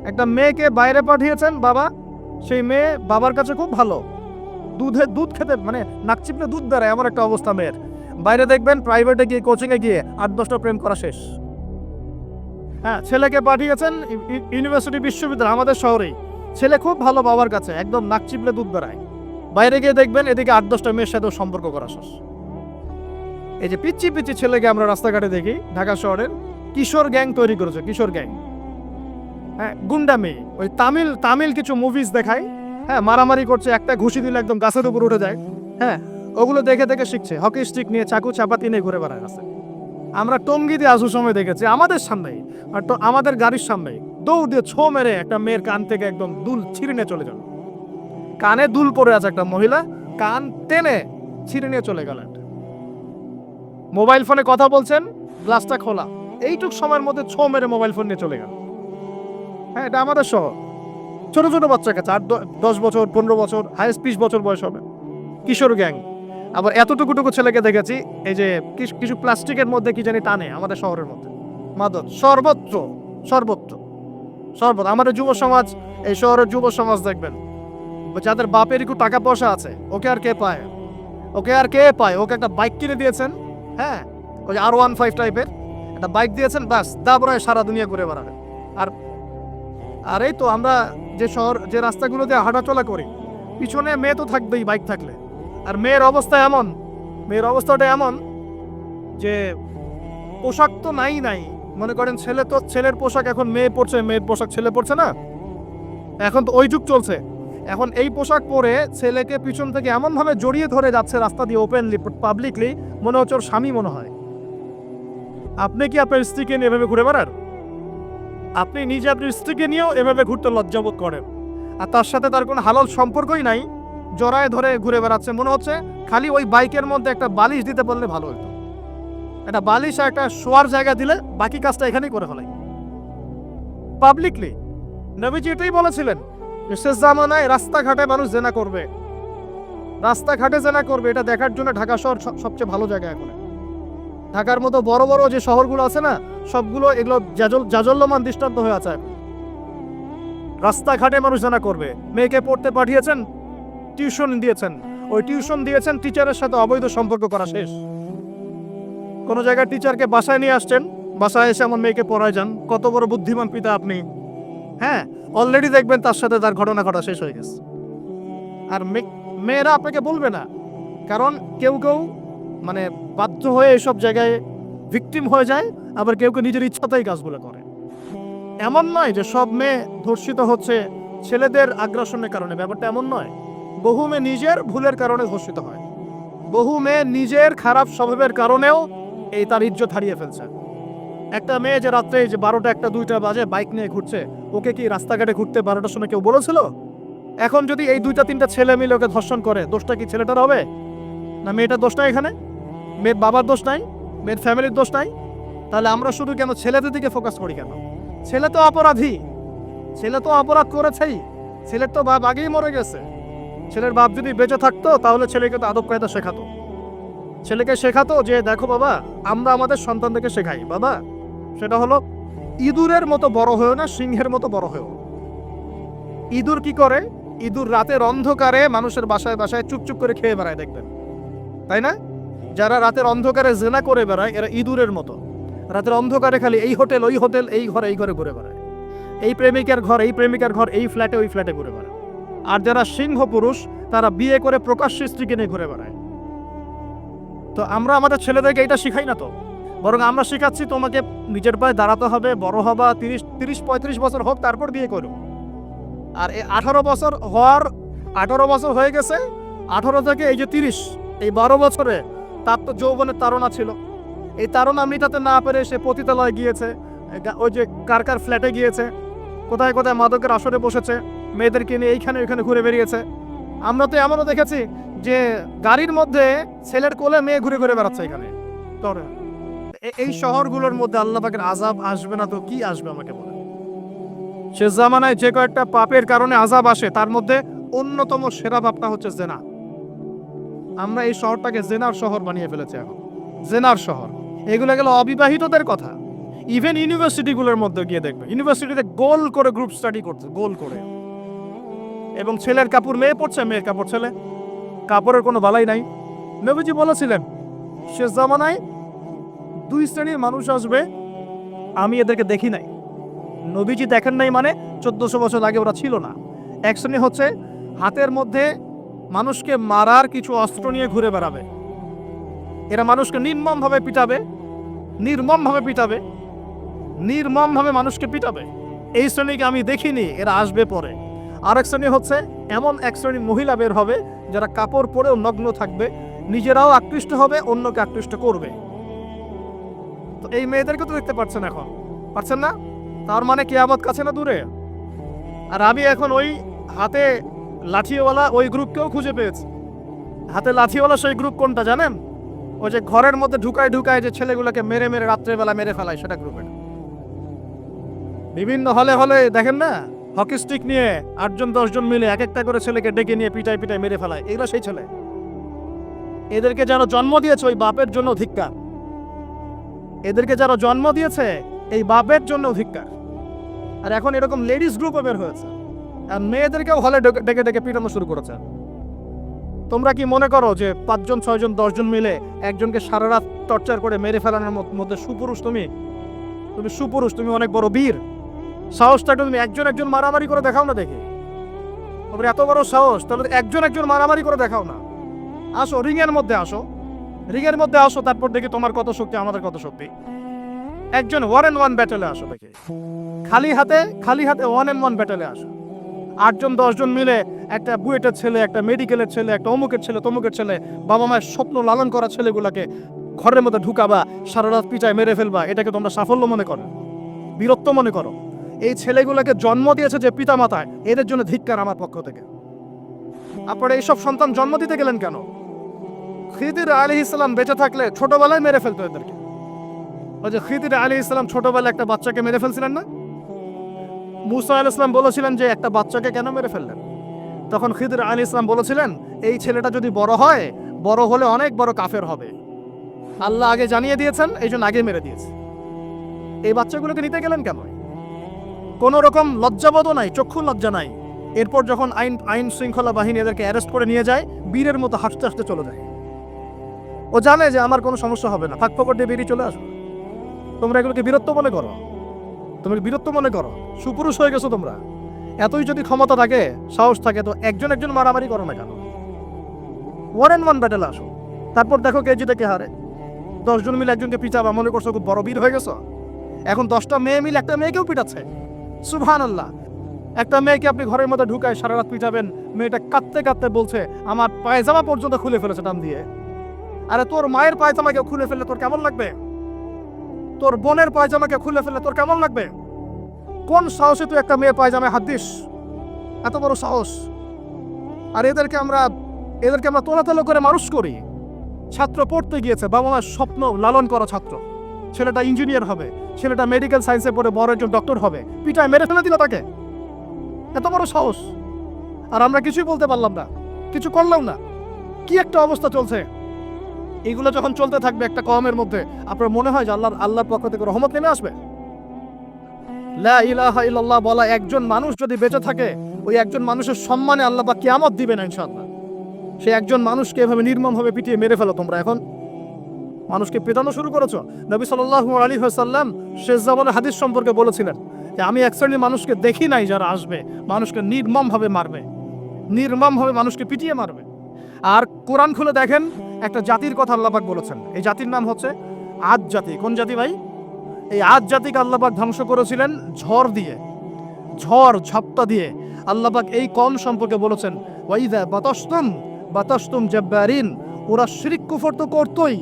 একটা মেয়েকে বাইরে পাঠিয়েছেন বাবা, সেই মেয়ে বাবার কাছে খুব ভালো, দুধ খেতে মানে নাক চিপলে দুধ বেড়ায়, এমন একটা অবস্থা মেয়ের। বাইরে দেখবেন প্রাইভেটে গিয়ে কোচিংয়ে গিয়ে 8-10টা প্রেম করা শেষ। হ্যাঁ, ছেলেকে পাঠিয়েছেন ইউনিভার্সিটি বিশ্ববিদ্যালয় আমাদের শহরেই, ছেলে খুব ভালো বাবার কাছে, একদম নাক চিপলে দুধ বেড়ায়। বাইরে গিয়ে দেখবেন এদিকে 8-10টা মেয়ের সাথেও সম্পর্ক করা শেষ। এই যে পিচ্ছি পিচ্ছি ছেলেকে আমরা রাস্তাঘাটে দেখি, ঢাকা শহরের কিশোর গ্যাং তৈরি করেছে, কিশোর গ্যাং। হ্যাঁ, গুন্ডামি। ওই তামিল কিছু মুভিজ দেখায়, হ্যাঁ, মারামারি করছে, একটা ঘুষি দিলে একদম গাছের উপর উঠে যায়। হ্যাঁ, ওগুলো দেখে দেখে শিখছে, হকি স্টিক নিয়ে চাকু চাপাতি নিয়ে ঘুরে বেড়ায় আছে। আমরা টঙ্গিতে আসু সময় দেখেছি, আমাদের সামনেই, আর তো আমাদের গাড়ির সামনেই দৌড় দিয়ে ছো মেরে একটা মেয়ের কান থেকে একদম দুল ছিঁড়ে নিয়ে চলে গেল। কানে দুল পরে আছে একটা মহিলা, কান টেনে ছিঁড়ে নিয়ে চলে গেল। মোবাইল ফোনে কথা বলছেন, গ্লাসটা খোলা, এইটুক সময়ের মধ্যে ছো মেরে মোবাইল ফোন নিয়ে চলে গেল। হ্যাঁ, এটা আমাদের শহর। ছোট ছোট বাচ্চা কাছে 8-10 বছর 15 বছর, হাইস্ট 20 বছর বয়স হবে, কিশোর গ্যাং। আবার এতটুকুটুকু ছেলেকে দেখেছি এই যে কিছু প্লাস্টিকের মধ্যে কি জানি টানে আমাদের শহরের মধ্যে, মাদক সর্বত্র সর্বত্র সর্বত্র। আমাদের যুব সমাজ, এই শহরের যুব সমাজ দেখবেন যাদের বাপের একটু টাকা পয়সা আছে, ওকে আর কে পায়, ওকে একটা বাইক কিনে দিয়েছেন, হ্যাঁ, ওই যে R15 টাইপের একটা বাইক দিয়েছেন, ব্যাস দাবরায় সারা দুনিয়া ঘুরে বেড়াবে। আর এই তো আমরা যে রাস্তাগুলো দিয়ে হাঁটাচলা করি, পিছনে মেয়ে তো থাকবেই বাইক থাকলে। আর মেয়ের অবস্থাটা এমন যে পোশাক তো নাই, মনে করেন ছেলের পোশাক এখন মেয়ে পরছে, মেয়ের পোশাক ছেলে পরছে না, এখন তো ওই যুগ চলছে। এখন এই পোশাক পরে ছেলেকে পিছন থেকে এমন ভাবে জড়িয়ে ধরে যাচ্ছে রাস্তা দিয়ে, ওপেনলি পাবলিকলি, মনে হচ্ছে ওর স্বামী মনে হয়। আপনি কি আপনার স্ত্রীকে নিয়ে এভাবে ঘুরে বেড়ান? আপনি নিজে আপনার স্ত্রীকে নিয়েও এভাবে ঘুরতে লজ্জাবোধ করেন, আর তার সাথে তার কোনো হালাল সম্পর্কই নাই, জড়ায় ধরে ঘুরে বেড়াচ্ছে। মনে হচ্ছে খালি ওই বাইকের মধ্যে একটা বালিশ দিতে বললে ভালো হতো, একটা বালিশ আর একটা শোয়ার জায়গা দিলে বাকি কাজটা এখানেই করে ফেলাই পাবলিকলি। নবীজি এটাই বলেছিলেন যে শেষ জামানায় রাস্তাঘাটে মানুষ জেনা করবে, এটা দেখার জন্য ঢাকা শহর সবচেয়ে ভালো জায়গা। এখন ঢাকার মতো বড় বড় যে শহরগুলো আছে না, সবগুলো এগুলো জাজল্যমান দৃষ্টান্ত হয়ে আছে। রাস্তাঘাটে মানুষ জানা করবে। মেয়েকে পড়তে পাঠিয়েছেন, টিউশন দিয়েছেন, টিচারের সাথে অবৈধ সম্পর্ক করা শেষ। কোনো জায়গায় টিচারকে বাসায় নিয়ে আসছেন, বাসায় এসে আমার মেয়েকে পড়ায় যান, কত বড় বুদ্ধিমান পিতা আপনি। হ্যাঁ, অলরেডি দেখবেন তার সাথে তার ঘটনা ঘটা শেষ হয়ে গেছে। আর মেয়েরা আপনাকে বলবে না, কারণ কেউ মানে বাধ্য হয়ে এসব জায়গায় ভিকটিম হয়ে যায়, আবার কেউ নিজের ইচ্ছাতেই কাজগুলো করে। এমন নয় যে সব মেয়ে ধর্ষিত হচ্ছে ছেলেদের আগ্রাসনের কারণে, ব্যাপারটা এমন নয়। বহু মেয়ে নিজের ভুলের কারণে ধর্ষিত হয়, বহু মেয়ে নিজের খারাপ স্বভাবের কারণেও তার ইজ্জত হারিয়ে ফেলছে। একটা মেয়ে যে রাত্রে 12টা 1টা 2টা বাজে বাইক নিয়ে ঘুরছে, ওকে কি রাস্তাঘাটে ঘুরতে 12টার সময় কেউ বলেছিল? এখন যদি এই 2টা 3টা ছেলে মিলে ওকে ধর্ষণ করে, দোষটা কি ছেলেটার হবে না মেয়েটার দোষ নাই? এখানে মেয়ের বাবার দোষ নাই, মেয়ের ফ্যামিলির দোষ নাই? তাহলে আমরা শুধু কেন ছেলেদের দিকে ফোকাস করি কেন? ছেলে তো অপরাধী, ছেলে তো অপরাধ করেছেই, ছেলের তো বাপ আগেই মরে গেছে। ছেলের বাপ যদি বেঁচে থাকতো তাহলে ছেলেকে তো আদব কায়দা শেখাতো, ছেলেকে শেখাতো যে দেখো বাবা, আমরা আমাদের সন্তানদেরকে শেখাই বাবা, সেটা হলো ইঁদুরের মতো বড় হয়েও না, সিংহের মতো বড় হয়েও। ইঁদুর কি করে? ইঁদুর রাতের অন্ধকারে মানুষের বাসায় বাসায় চুপচুপ করে খেয়ে বেড়ায়, দেখবেন তাই না? যারা রাতের অন্ধকারে জেনা করে বেড়ায়, এরা ইঁদুরের মতো রাতের অন্ধকারে খালি এই হোটেল ওই হোটেল, এই ঘরে ঘুরে বেড়ায়, এই প্রেমিকার ঘর এই প্রেমিকার ঘর, এই ফ্ল্যাটে ওই ফ্ল্যাটে ঘুরে বেড়ায়। আর যারা সিংহ পুরুষ, তারা বিয়ে করে প্রকাশ্যে স্ত্রীকে নিয়ে ঘুরে বেড়ায়। তো আমরা আমাদের ছেলেদেরকে এটা শিখাই না তো, বরং আমরা শিখাচ্ছি তোমাকে নিজের পায়ে দাঁড়াতে হবে, বড় হবা, 30-35 বছর হোক, তারপর বিয়ে করো। আর এই 18 বছর হয়ে গেছে, 18 থেকে এই যে 30, এই 12 বছরে তার তো যৌবনের তাড়না ছিল, এই তাড়না মেটাতে না পেরে সে পতিতালয়ে গিয়েছে, ওই যে কার ফ্ল্যাটে গিয়েছে, কোথায় কোথায় মাদকের আসরে বসেছে, মেয়েদেরকে নিয়ে এইখানে ওইখানে ঘুরে বেরিয়েছে। আমরা তো এমনও দেখেছি যে গাড়ির মধ্যে ছেলের কোলে মেয়ে ঘুরে ঘুরে বেড়াচ্ছে, এখানে করে। এই শহরগুলোর মধ্যে আল্লাহ পাকের আযাব আসবে না তো কি আসবে আমাকে বলেন? সে জামানায় যে কয়েকটা পাপের কারণে আযাব আসে তার মধ্যে অন্যতম সেরা পাপটা হচ্ছে জেনা। আমরা এই শহরটাকে জেনার শহর বানিয়ে ফেলেছি এখন। জেনার শহর। এগুলো গেল অবিবাহিতদের কথা। ইভেন ইউনিভার্সিটিগুলোর মধ্যে গিয়ে দেখবে ইউনিভার্সিটিতে গোল করে গ্রুপ স্টাডি করছে, গোল করে। এবং ছেলের কাপড় মেয়ে পড়ছে, মেয়ের কাপড় ছেলে। কাপড়ের কোনো বালাই নাই। নবীজি বলেছিলেন শেষ জামানায় দুই শ্রেণীর মানুষ আসবে, আমি এদেরকে দেখি নাই। নবীজি দেখেন নাই মানে 1400 বছর আগে ওরা ছিল না। এক শ্রেণী হচ্ছে হাতের মধ্যে মানুষকে মারার কিছু অস্ত্র নিয়ে ঘুরে বেড়াবে। এরা মানুষকে নির্মমভাবে পিটাবে, নির্মমভাবে পিটাবে, নির্মমভাবে মানুষকে পিটাবে। এই শ্রেণীকে আমি দেখিনি, এরা আসবে পরে। আরেক শ্রেণী হচ্ছে এমন এক শ্রেণীর মহিলা বের হবে যারা কাপড় পরেও নগ্ন থাকবে, নিজেরাও আকৃষ্ট হবে, অন্যকে আকৃষ্ট করবে। তো এই মেয়েদেরকে তো দেখতে পাচ্ছেন এখন, পাচ্ছেন না? তার মানে কিয়ামত কাছে না দূরে? আর আমি এখন ওই হাতে লাঠিওয়ালা ওই গ্রুপকেও খুঁজে পেয়েছি। হাতে লাঠিওয়ালা সেই গ্রুপ কোনটা জানেন? ওই যে ঘরের মধ্যে ঢুকায় ঢুকায় যে ছেলেগুলোকে মেরে মেরে রাত্রেবেলা মেরে ফেলায়, সেটা গ্রুপের। বিভিন্ন হলে হলে দেখেন না, হকি স্টিক নিয়ে 8জন 10জন মিলে এক একটা করে ছেলেকে ডেকে নিয়ে পিটাই পিটাই মেরে ফেলায়, এগুলো সেই ছেলে। এদেরকে যারা জন্ম দিয়েছে ওই বাপের জন্য ধিক্কার। এদেরকে যারা জন্ম দিয়েছে এই বাপের জন্য ধিক্কার। আর এখন এরকম লেডিস গ্রুপও বের হয়েছে, আর মেয়েদেরকেও হলে ডেকে ডেকে পিটানো শুরু করেছে। তোমরা কি মনে করো যে 5জন 6জন 10জন মিলে একজনকে সারা রাত টর্চার করে মেরে ফেলানোর মধ্যে সুপুরুষ? তুমি সুপুরুষ, তুমি অনেক বড় বীর। সাহসটা তুমি একজন মারামারি করে দেখাও না দেখি। তবে এত বড় সাহস, তাহলে একজন মারামারি করে দেখাও না। আসো রিংয়ের মধ্যে আসো, রিংয়ের মধ্যে আসো, তারপর দেখি তোমার কত শক্তি আমাদের কত শক্তি। একজন 1-on-1 ব্যাটেলে আসো দেখি, খালি হাতে 1-on-1 ব্যাটেলে আসো। 8জন 10জন মিলে একটা বুয়েটের ছেলে, একটা মেডিকেলের ছেলে, একটা অমুকের ছেলে, তমুকের ছেলে, বাবা মায়ের স্বপ্ন লালন করা ছেলেগুলাকে ঘরের মধ্যে ঢুকাবা, সারা রাত পিটায় মেরে ফেলবা, এটাকে তোমরা সাফল্য মনে করো, বীরত্ব মনে করো? এই ছেলেগুলোকে জন্ম দিয়েছে যে পিতা মাতায়, এদের জন্য ধিক্কার আমার পক্ষ থেকে। আপনারা এইসব সন্তান জন্ম দিতে গেলেন কেন? খিদির আলাইহিস সালাম বেঁচে থাকলে ছোটবেলায় মেরে ফেলতো এদেরকে। ওই যে খিদির আলাইহিস সালাম ছোটবেলায় একটা বাচ্চাকে মেরে ফেলছিলেন না? মুসা আলাইহিস সালাম বলেছিলেন যে একটা বাচ্চাকে কেন মেরে ফেললেন? তখন খিদির আলাইহিস সালাম বলেছিলেন এই ছেলেটা যদি বড় হয়, বড় হলে অনেক বড় কাফের হবে। আল্লাহ আগে জানিয়ে দিয়েছেন, এই জন্য আগে মেরে দিয়েছে। এই বাচ্চাগুলোকে নিতে গেলেন কেন? কোনো রকম লজ্জাবোধও নাই, চক্ষু লজ্জা নাই। এরপর যখন আইন শৃঙ্খলা বাহিনী এদেরকে অ্যারেস্ট করে নিয়ে যায়, বীরের মতো হাসতে হাসতে চলে যায়। ও জানে যে আমার কোনো সমস্যা হবে না, ফাঁক ফকর দিয়ে বেরিয়ে চলে আসো। তোমরা এগুলোকে বীরত্ব মনে করো, তোমরা বীরত্ব মনে করো, সুপুরুষ হয়ে গেছো তোমরা। এতই যদি ক্ষমতা থাকে, সাহস থাকে, তো একজন মারামারি করো না কেন? 1-on-1 ব্যাটেলে আসো, তারপর দেখো কে জিতে কে হারে। 10জন মিলে একজনকে পিটাবা, মনে করছো খুব বড় বীর হয়ে গেছো। এখন 10টা মেয়ে মিলে একটা মেয়েকেও পিটাচ্ছে, সুবহানাল্লাহ। একটা মেয়েকে আপনি ঘরের মধ্যে ঢুকায় সারা রাত পিটাবেন, মেয়েটা কাঁদতে কাঁদতে বলছে আমার পায়জামা পর্যন্ত খুলে ফেলেছে টান দিয়ে। আরে তোর মায়ের পায়জামাকে খুলে ফেললে তোর কেমন লাগবে? তোর বোনের পায়জামাকে খুলে ফেললে তোর কেমন লাগবে? কোন সাহসে তুই একটা মেয়ে পায়জামায় হাত দিস? এত বড় সাহস! আর এদেরকে আমরা তোলাতলো করে মানুষ করি। ছাত্র পড়তে গিয়েছে, বাবা মার স্বপ্ন লালন করা ছাত্র, ছেলেটা ইঞ্জিনিয়ার হবে, ছেলেটা মেডিকেল সায়েন্সে পড়ে বড় একজন ডক্টর হবে, পিটায় মেরে ফেলে দিল তাকে। এত বড় সাহস! আর আমরা কিছুই বলতে পারলাম না, কিছু করলাম না। কি একটা অবস্থা চলছে! এগুলো যখন চলতে থাকবে একটা কওমের মধ্যে, আপনার মনে হয় যে আল্লাহর পক্ষ থেকে রহমত নেমে আসবে? লা ইলাহা ইল্লাল্লাহ বলা একজন মানুষ যদি বেঁচে থাকে, ওই একজন মানুষের সম্মানে আল্লাহ পাক কিয়ামত দিবেন ইনশাআল্লাহ। সেই একজন মানুষকে এভাবে নির্মমভাবে পিটিয়ে মেরে ফেলো তোমরা। এখন মানুষকে পেটানো শুরু করেছো। নবী সাল্লাল্লাহু আলাইহি ওয়াসাল্লাম শেষ জামানের হাদিস সম্পর্কে বলেছিলেন যে আমি এক শ্রেণীর মানুষকে দেখি নাই যারা আসবে মানুষকে নির্মমভাবে মারবে, নির্মমভাবে মানুষকে পিটিয়ে মারবে। আর কোরআন খুলে দেখেন, একটা জাতির কথা আল্লাহ পাক বলেছেন। এই জাতির নাম হচ্ছে আদ জাতি। কোন জাতি ভাই? এই আদ জাতিকে আল্লাহ পাক ধ্বংস করেছিলেন ঝড় দিয়ে, ঝাপটা দিয়ে। আল্লাহ পাক এই কওম সম্পর্কে বলেছেন ওয়াইযা বাতাসতুম জাব্বারিন, ওরা শিরক কুফর তো করতোই,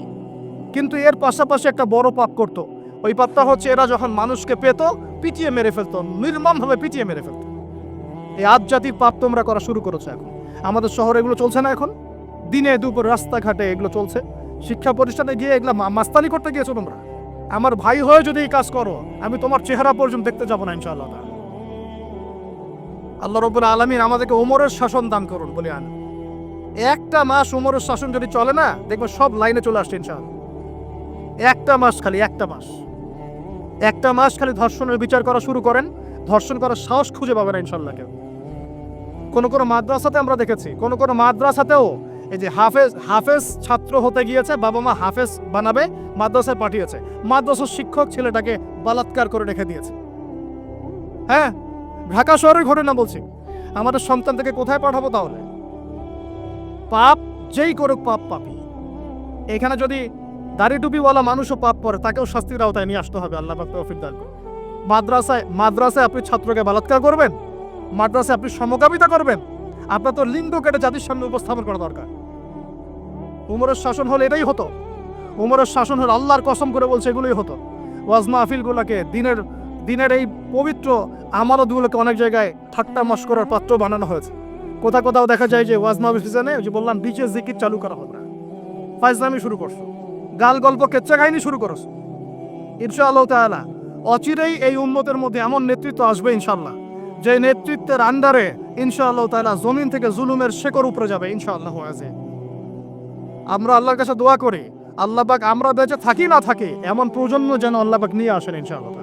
কিন্তু এর পাশাপাশি একটা বড় পাপ করত। ওই পাপটা হচ্ছে এরা যখন মানুষকে পেত পিটিয়ে মেরে ফেলতো, নির্মমভাবে পিটিয়ে মেরে ফেলতো। এই আদ জাতির পাপ তোমরা করা শুরু করেছো। এখন আমাদের শহরে এগুলো চলছে না? এখন দিনে দুপুর রাস্তাঘাটে এগুলো চলছে। শিক্ষা প্রতিষ্ঠানে গিয়ে এগুলা মাস্তানি করতে গিয়েছো তোমরা? আমার ভাই হয়ে যদি এই কাজ করো, আমি তোমার চেহারা পর্যন্ত দেখতে যাবো না ইনশাআল্লাহ। আল্লাহ রাব্বুল আলামিন আমাদেরকে ওমরের শাসন দান করুন বলে আন। একটা মাস ওমরের শাসন যদি চলে না, দেখবো সব লাইনে চলে আসছে ইনশাআল্লাহ। একটা মাস খালি ধর্ষণের বিচার করা শুরু করেন, ধর্ষণ করার সাহস খুঁজে পাবে না ইনশাআল্লাহ কেউ। কোন মাদ্রাসাতে আমরা দেখেছি, কোন মাদ্রাসাতেও এই যে হাফেজ ছাত্র হতে গিয়েছে, বাবা মা হাফেজ বানাবে, মাদ্রাসায় পাঠিয়েছে, মাদ্রাসার শিক্ষক ছেলেটাকে বলাৎকার করে রেখে দিয়েছে। হ্যাঁ, ঢাকা শহরের ঘটনা বলছি। আমাদের সন্তানটাকে কোথায় পাঠাবো তাহলে? পাপ যেই করুক, পাপ পাপি। এখানে যদি দাড়ি টুপিওয়ালা মানুষও পাপ করে, তাকেও শাস্তির আওতায় নিয়ে আসতে হবে। আল্লাহ পাক তৌফিক দান করুন। মাদ্রাসায় আপনি ছাত্রকে বলাৎকার করবেন? মাদ্রাসায় আপনি সমকামিতা করবেন? আপনার তো লিঙ্গ কেটে জাতির সামনে উপস্থাপন করা দরকার। উমরের শাসন হলে এটাই হতো। উমরের শাসন হলে আল্লাহর কসম করে বলছে এগুলোই হতো। ওয়াজ মাহফিলগুলোকে, দিনের এই পবিত্র আমানতগুলোকে অনেক জায়গায় ঠাট্টা মশকরার পাত্র বানানো হয়েছে। কোথাও দেখা যায় যে ওয়াজ মাহফিল সিজনে, যে বললাম বিচে জিকির চালু করা হবে না, ফাইজলামি শুরু করছো, গাল গল্প কেচ্চা কাহিনী শুরু করছো। ইনশাআল্লাহ তাআলা অচিরেই এই উম্মতের মধ্যে এমন নেতৃত্ব আসবে ইনশাআল্লাহ, যে নেতৃত্বের আন্ডারে ইনশাআল্লাহ তাআলা জমিন থেকে জুলুমের শেকড় উপরে যাবে ইনশাআল্লাহ। আমরা আল্লাহর কাছে দোয়া করি, আল্লাহ পাক আমরা বেঁচে থাকি না থাকি এমন প্রজন্ম যেন আল্লাহ পাক নিয়ে আসেন ইনশাআল্লাহ।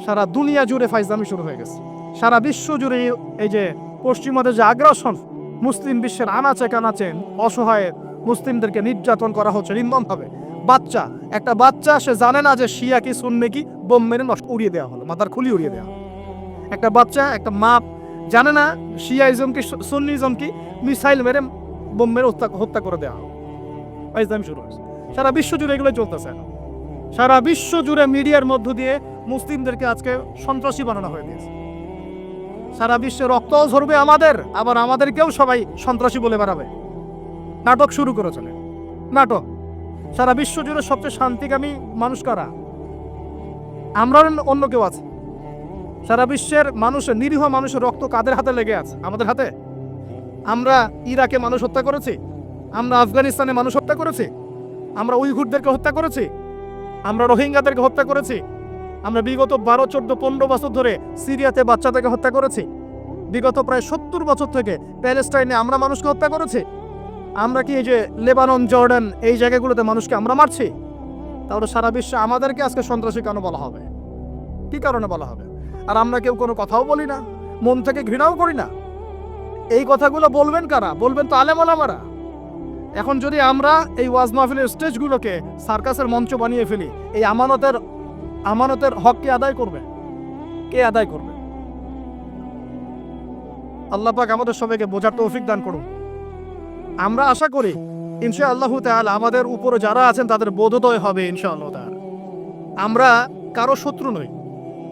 সারা দুনিয়া জুড়ে ফাইজলামি শুরু হয়ে গেছে, সারা বিশ্ব জুড়ে এই যে পশ্চিমাদের যে আগ্রাসন, মুসলিম বিশ্বের আনাচে কানাচে অসহায় মুসলিমদেরকে নির্যাতন করা হচ্ছে নির্মমভাবে। একটা বাচ্চা সে জানে না যে শিয়া কি সুন্নি কি, বোম মেরে নষ্ট উড়িয়ে দেওয়া হলো, মাথার খুলি উড়িয়ে দেওয়া হলো। একটা বাচ্চা, একটা মা জানে না শিয়াইজম কি সুন্নিজম কি, মিসাইল মেরে বোম মেরে হত্যা করে দেওয়া হলো। ফাইজলামি শুরু হয়েছে সারা বিশ্ব জুড়ে, এগুলো চলতেছে। সারা বিশ্ব জুড়ে মিডিয়ার মধ্য দিয়ে মুসলিমদেরকে আজকে সন্ত্রাসী বানানো হয়ে গেছে। সারা বিশ্বে রক্তও ঝরবে আমাদের, আবার আমাদেরকেও সবাই সন্ত্রাসী বলে বেড়াবে। নাটক শুরু করেছেন, নাটক। সারা বিশ্ব জুড়ে সবচেয়ে শান্তিকামী মানুষ কারা? আমরা, অন্য কেউ আছে? সারা বিশ্বের মানুষের, নিরীহ মানুষের রক্ত কাদের হাতে লেগে আছে? আমাদের হাতে। আমরা ইরাকে মানুষ হত্যা করেছি, আমরা আফগানিস্তানে মানুষ হত্যা করেছি, আমরা উইঘুরদেরকে হত্যা করেছি, আমরা রোহিঙ্গাদেরকে হত্যা করেছি, আমরা বিগত 12, 14, 15 বছর ধরে সিরিয়াতে বাচ্চাদেরকে হত্যা করেছি, বিগত প্রায় 70 বছর থেকে প্যালেস্টাইনে আমরা মানুষকে হত্যা করেছি। আমরা কি এই যে লেবানন, জর্ডান এই জায়গাগুলোতে মানুষকে আমরা মারছি? তাহলে সারা বিশ্বে আমাদেরকে আজকে সন্ত্রাসী কেন বলা হবে? কি কারণে বলা হবে? আর আমরা কেউ কোনো কথাও বলি না, মন থেকে ঘৃণাও করি না। এই কথাগুলো বলবেন কারা? বলবেন তো আলেম ওলামারা। এখন যদি আমরা এই ওয়াজ মাহফিলের স্টেজগুলোকে সার্কাসের মঞ্চ বানিয়ে ফেলি, এই আমানতের হক কে আদায় করবে? কে আদায় করবে? আল্লাহ পাক আমাদের সবাইকে বোঝার তৌফিক দান করুন। আমরা আশা করি ইনশাআল্লাহ তাআলা আমাদের উপরে যারা আছেন তাদের বোধোদয় হবে ইনশাআল্লাহ তাআলা। আমরা কারো শত্রু নই,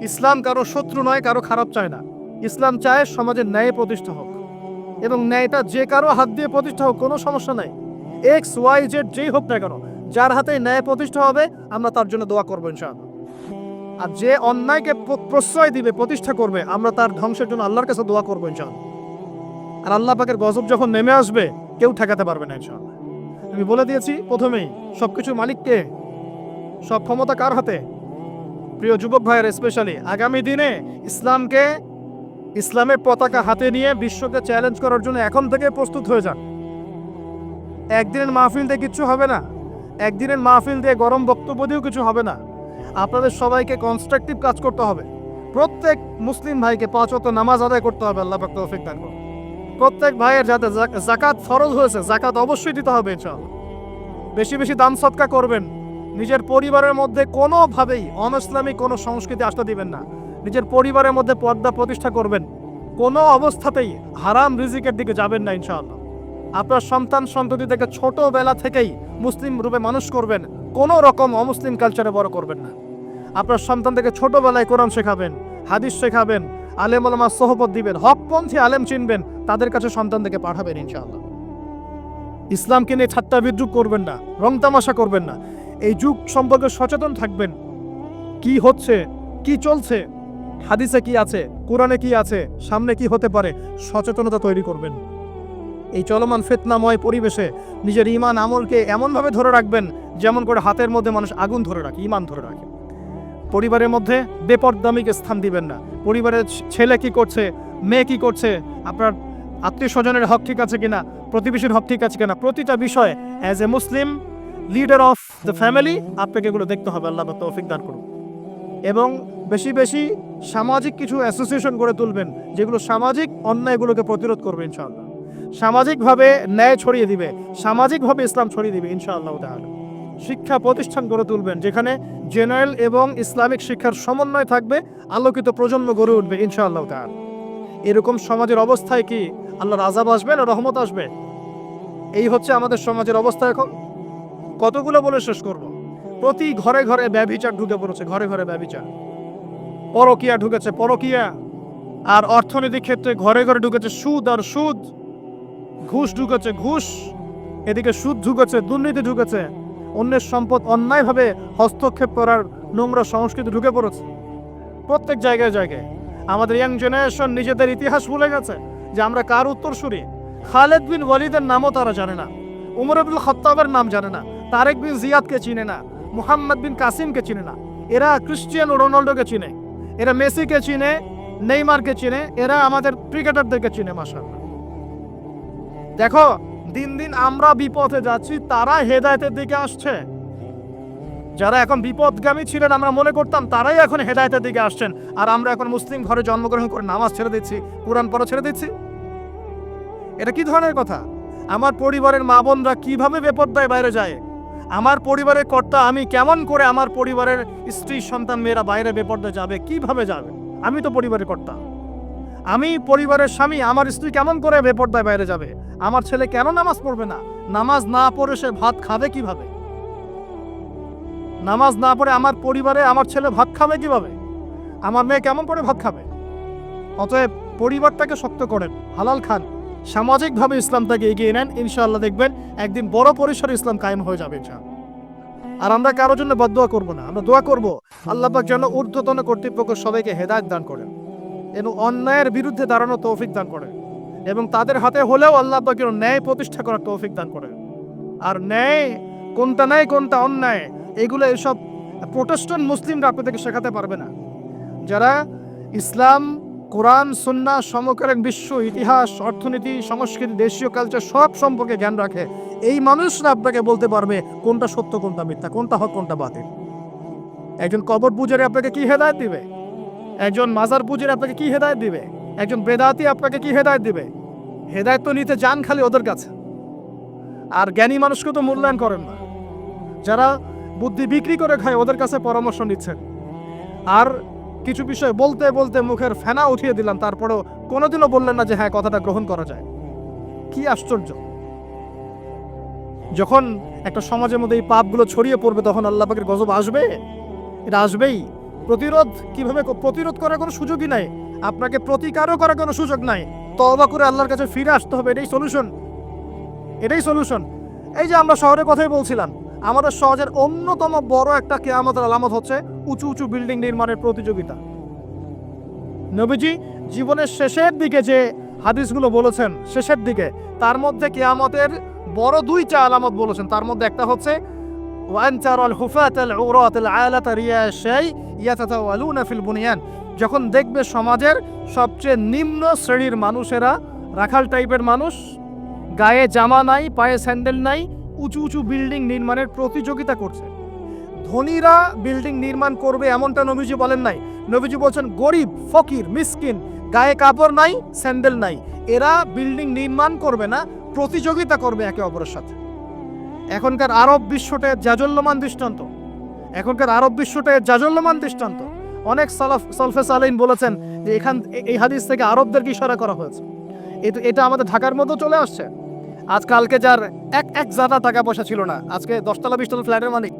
ইসলাম কারো শত্রু নয়, কারো খারাপ চায় না। ইসলাম চায় সমাজের ন্যায় প্রতিষ্ঠা হোক, এবং ন্যায়টা যে কারো হাত দিয়ে প্রতিষ্ঠা হোক, কোনো সমস্যা নাই। XYZ যেই হোক না কেন, যার হাতে ন্যায় প্রতিষ্ঠা হবে আমরা তার জন্য দোয়া করবো ইনশাআল্লাহ। আর যে অন্যায়কে প্রশ্রয় দিবে, প্রতিষ্ঠা করবে, আমরা তার ধ্বংসের জন্য আল্লাহর কাছে দোয়া করবো ইনশাআল্লাহ। আর আল্লাহ পাকের গজব যখন নেমে আসবে, কেউ ঠেকাতে পারবে না ইনশাআল্লাহ। আমি বলে দিয়েছি প্রথমেই, সবকিছু মালিককে, সব ক্ষমতা কার হাতে? প্রিয় যুবক ভাইয়ের স্পেশালি আগামী দিনে ইসলামের পতাকা হাতে নিয়ে বিশ্বকে চ্যালেঞ্জ করার জন্য এখন থেকে প্রস্তুত হয়ে যান। একদিনের মাহফিল দিয়ে কিচ্ছু হবে না, একদিনের মাহফিল দিয়ে গরম বক্তব্য দিয়েও কিছু হবে না। আপনাদের সবাইকে কনস্ট্রাকটিভ কাজ করতে হবে। প্রত্যেক মুসলিম ভাইকে 5 ওয়াক্ত নামাজ আদায় করতে হবে। আল্লাহ পাক তৌফিক দান করুন। প্রত্যেক ভাইয়ের যাতে যাকাত ফরজ হয়েছে, যাকাত অবশ্যই দিতে হবে ইনশাআল্লাহ। বেশি বেশি দান সদকা করবেন। নিজের পরিবারের মধ্যে কোনোভাবেই অনইসলামিক কোনো সংস্কৃতি আসতে দিবেন না। নিজের পরিবারের মধ্যে পর্দা প্রতিষ্ঠা করবেন। কোনো অবস্থাতেই হারাম রিজিকের দিকে যাবেন না ইনশাআল্লাহ। আপনার সন্তান সন্ততিদেরকে ছোটবেলা থেকেই মুসলিম রূপে মানুষ করবেন, কোনো রকম অমুসলিম কালচারে বড় করবেন না। আপনার সন্তানদেরকে ছোটবেলায় কোরআন শেখাবেন, হাদিস শেখাবেন, আলেম ওলামার সোহবত দিবেন, হকপন্থী আলেম চিনবেন, তাদের কাছে সন্তানদেরকে পাঠাবেন ইনশাআল্লাহ। ইসলামকে নিয়ে ঠাট্টা বিদ্রুপ করবেন না, রং তামাশা করবেন না। এই যুগ সম্পর্কে সচেতন থাকবেন। কি হচ্ছে, কি চলছে, হাদিসে কি আছে, কোরআনে কি আছে, সামনে কি হতে পারে, সচেতনতা তৈরি করবেন। এই চলমান ফিতনাময় পরিবেশে নিজের ঈমান আমলকে এমনভাবে ধরে রাখবেন যেমন করে হাতের মধ্যে মানুষ আগুন ধরে রাখে, ঈমান ধরে রাখে। পরিবারের মধ্যে বেপরদামিকে স্থান দিবেন না। পরিবারের ছেলে কি করছে, মেয়ে কি করছে, আপনার আত্মীয় স্বজনের হক ঠিক আছে কিনা, প্রতিবেশীর হক ঠিক আছে কিনা, প্রতিটা বিষয়ে as a Muslim leader of the family আপনাকে এগুলো দেখতে হবে। আল্লাহ তৌফিক দান করুন। এবং বেশি বেশি সামাজিক কিছু অ্যাসোসিয়েশন গড়ে তুলবেন যেগুলো সামাজিক অন্যায়গুলোকে প্রতিরোধ করবে ইনশাআল্লাহ, সামাজিকভাবে ন্যায় ছড়িয়ে দিবে, সামাজিকভাবে ইসলাম ছড়িয়ে দিবে ইনশাআল্লাহ তাআলা। শিক্ষা প্রতিষ্ঠান গড়ে তুলবেন যেখানে জেনারেল এবং ইসলামিক শিক্ষার সমন্বয় থাকবে, আলোকিত প্রজন্ম গড়ে উঠবে ইনশাআল্লাহ তাআলা। এরকম সমাজের অবস্থায় কি আল্লাহর আযাব আসবে না রহমত আসবে? এই হচ্ছে আমাদের সমাজের অবস্থা এখন। কতগুলো বলে শেষ করব। প্রতি ঘরে ঘরে ব্যভিচার ঢুকে পড়েছে, ঘরে ঘরে ব্যভিচার, পরকিয়া ঢুকেছে, পরকিয়া। আর অর্থনৈতিক ক্ষেত্রে ঘরে ঘরে ঢুকেছে সুদ আর সুদ, ঘুষ ঢুকেছে ঘুষ, এদিকে সুদ ঢুকেছে, দুর্নীতি ঢুকেছে, অন্যের সম্পদ অন্যায়ভাবে হস্তক্ষেপ করার নোংরা সংস্কৃতি ঢুকে পড়েছে প্রত্যেক জায়গায় জায়গায়। আমাদের ইয়াং জেনারেশন নিজেদের ইতিহাস ভুলে গেছে যে আমরা কার উত্তরসূরি। খালেদ বিন ওয়ালিদের নামও তারা জানে না, উমর ইবনুল খাত্তাবের নাম জানে না, তারেক বিন জিয়াদকে চিনে না, মুহাম্মদ বিন কাসিমকে চিনে না। এরা ক্রিস্টিয়ানো রোনাল্ডোকে চিনে, এরা মেসিকে চিনে, নেইমারকে চিনে, এরা আমাদের ক্রিকেটারদেরকে চিনে। মাশাআল্লাহ, দেখো দিন দিন আমরা বিপথে যাচ্ছি, তারা হেদায়েতের দিকে আসছে। যারা এখন বিপদগামী ছিলেন আমরা মনে করতাম, তারাই এখন হেদায়েতের দিকে আসছেন। আর আমরা এখন মুসলিম ঘরে জন্মগ্রহণ করে নামাজ ছেড়ে দিচ্ছি, কোরআন পড়া ছেড়ে দিচ্ছি। এটা কি ধরনের কথা? আমার পরিবারের মা বোনরা কিভাবে বেপরদায় বাইরে যায়? আমার পরিবারের কর্তা আমি কেমন করে আমার পরিবারের স্ত্রী সন্তান মেয়েরা বাইরে বেপরদায় যাবে? কিভাবে যাবে? আমি তো পরিবারের কর্তা, আমি পরিবারের স্বামী, আমার স্ত্রী কেমন করে বেপরদায় বাইরে যাবে? আমার ছেলে কেন নামাজ পড়বে না? নামাজ না পড়ে সে ভাত খাবে কিভাবে? নামাজ না পড়ে আমার পরিবারে আমার ছেলে ভাত খাবে কিভাবে? আমার মেয়ে কেমন করে ভাত খাবে? অতএব পরিবারটাকে শক্ত করেন, হালাল খান, সামাজিকভাবে ইসলামটাকে এগিয়ে নেন, ইনশাআল্লাহ দেখবেন একদিন বড় পরিসরে ইসলাম কায়েম হয়ে যাবে ইনশাআল্লাহ। আর আমরা কারোর জন্য বদদোয়া করব না, আমরা দোয়া করব আল্লাহ পাক যেন ঊর্ধ্বতন কর্তৃপক্ষ সবাইকে হেদায়েত দান করেন এবং অন্যায়ের বিরুদ্ধে দাঁড়ানোর তৌফিক দান করেন, এবং তাদের হাতে হলেও আল্লাহ পাক যেন ন্যায় প্রতিষ্ঠা করার তৌফিক দান করেন। আর ন্যায় কোনটা ন্যায় কোনটা অন্যায় এগুলো এসব প্রোটেস্ট্যান্ট মুসলিমরা আপনাদেরকে শেখাতে পারবে না। যারা ইসলাম, কোরআন, সুন্নাহ, সমকালীন বিশ্ব ইতিহাস, অর্থনীতি, সংস্কৃতি, দেশীয় কালচার সব সম্পর্কে জ্ঞান রাখে, এই মানুষরা আপনাকে বলতে পারবে কোনটা সত্য, কোনটা মিথ্যা, কোনটা হক, কোনটা বাতিল। একজন কবর পূজারী আপনাকে কি হেদায়েত দিবে? একজন মাজার পূজারী আপনাকে কি হেদায়েত দিবে? একজন বেদাতি আপনাকে কি হেদায়েত দিবে? হেদায়েত তো নিতে যান খালি ওদের কাছে, আর জ্ঞানী মানুষকে তো মূল্যায়ন করেন না। যারা বুদ্ধি বিক্রি করে খায় ওদের কাছে পরামর্শ নিচ্ছেন। আর কিছু বিষয় বলতে বলতে মুখের ফেনা উঠিয়ে দিলাম, তারপরেও কোনোদিনও বললেন না যে হ্যাঁ কথাটা গ্রহণ করা যায়। কি আশ্চর্য! যখন একটা সমাজের মধ্যে এই পাপগুলো ছড়িয়ে পড়বে তখন আল্লাহ পাকের গজব আসবে, এটা আসবেই। প্রতিরোধ করার কোনো সুযোগই নাই, আপনাকে প্রতিকারও করার কোনো সুযোগ নাই। তওবা করে আল্লাহর কাছে ফিরে আসতে হবে, এটাই সলিউশন, এটাই সলিউশন। এই যে আমরা শহরের কথাই বলছিলাম, আমাদের সমাজের অন্যতম বড় একটা কিয়ামতের আলামত হচ্ছে উঁচু উঁচু বিল্ডিং নির্মাণের প্রতিযোগিতা। নবীজি জীবনের শেষের দিকে যে হাদিসগুলো বলেছেন, শেষের দিকে, তার মধ্যে কিয়ামতের বড় দুইটা আলামত বলেছেন। তার মধ্যে একটা হচ্ছে যখন দেখবে সমাজের সবচেয়ে নিম্ন শ্রেণীর মানুষেরা, রাখাল টাইপের মানুষ, গায়ে জামা নাই, পায়ে স্যান্ডেল নাই, উঁচু উঁচু বিল্ডিং নির্মাণের প্রতিযোগিতা করছে। ধনীরা বিল্ডিং নির্মাণ করবে এমনটা নবীজি বলেন নাই। নবীজি বলছেন গরিব, ফকির, মিসকিন, গায়ে কাপড় নাই, স্যান্ডেল নাই, এরা বিল্ডিং নির্মাণ করবে না, প্রতিযোগিতা করবে একে অপরের সাথে। এখনকার আরব বিশ্বটা জাজল্যমান দৃষ্টান্ত, এখনকার আরব বিশ্বটা জাজল্যমান দৃষ্টান্ত। অনেক সালফে সালেহিন বলেছেন যে এই হাদিস থেকে আরবদেরকে ইশারা করা হয়েছে। এটা আমাদের ঢাকার মধ্যে চলে আসছে। আজকালকে যার এক জাদা টাকা পয়সা ছিল না, আজকে 10 তলা 20 তলা ফ্ল্যাটের মালিক।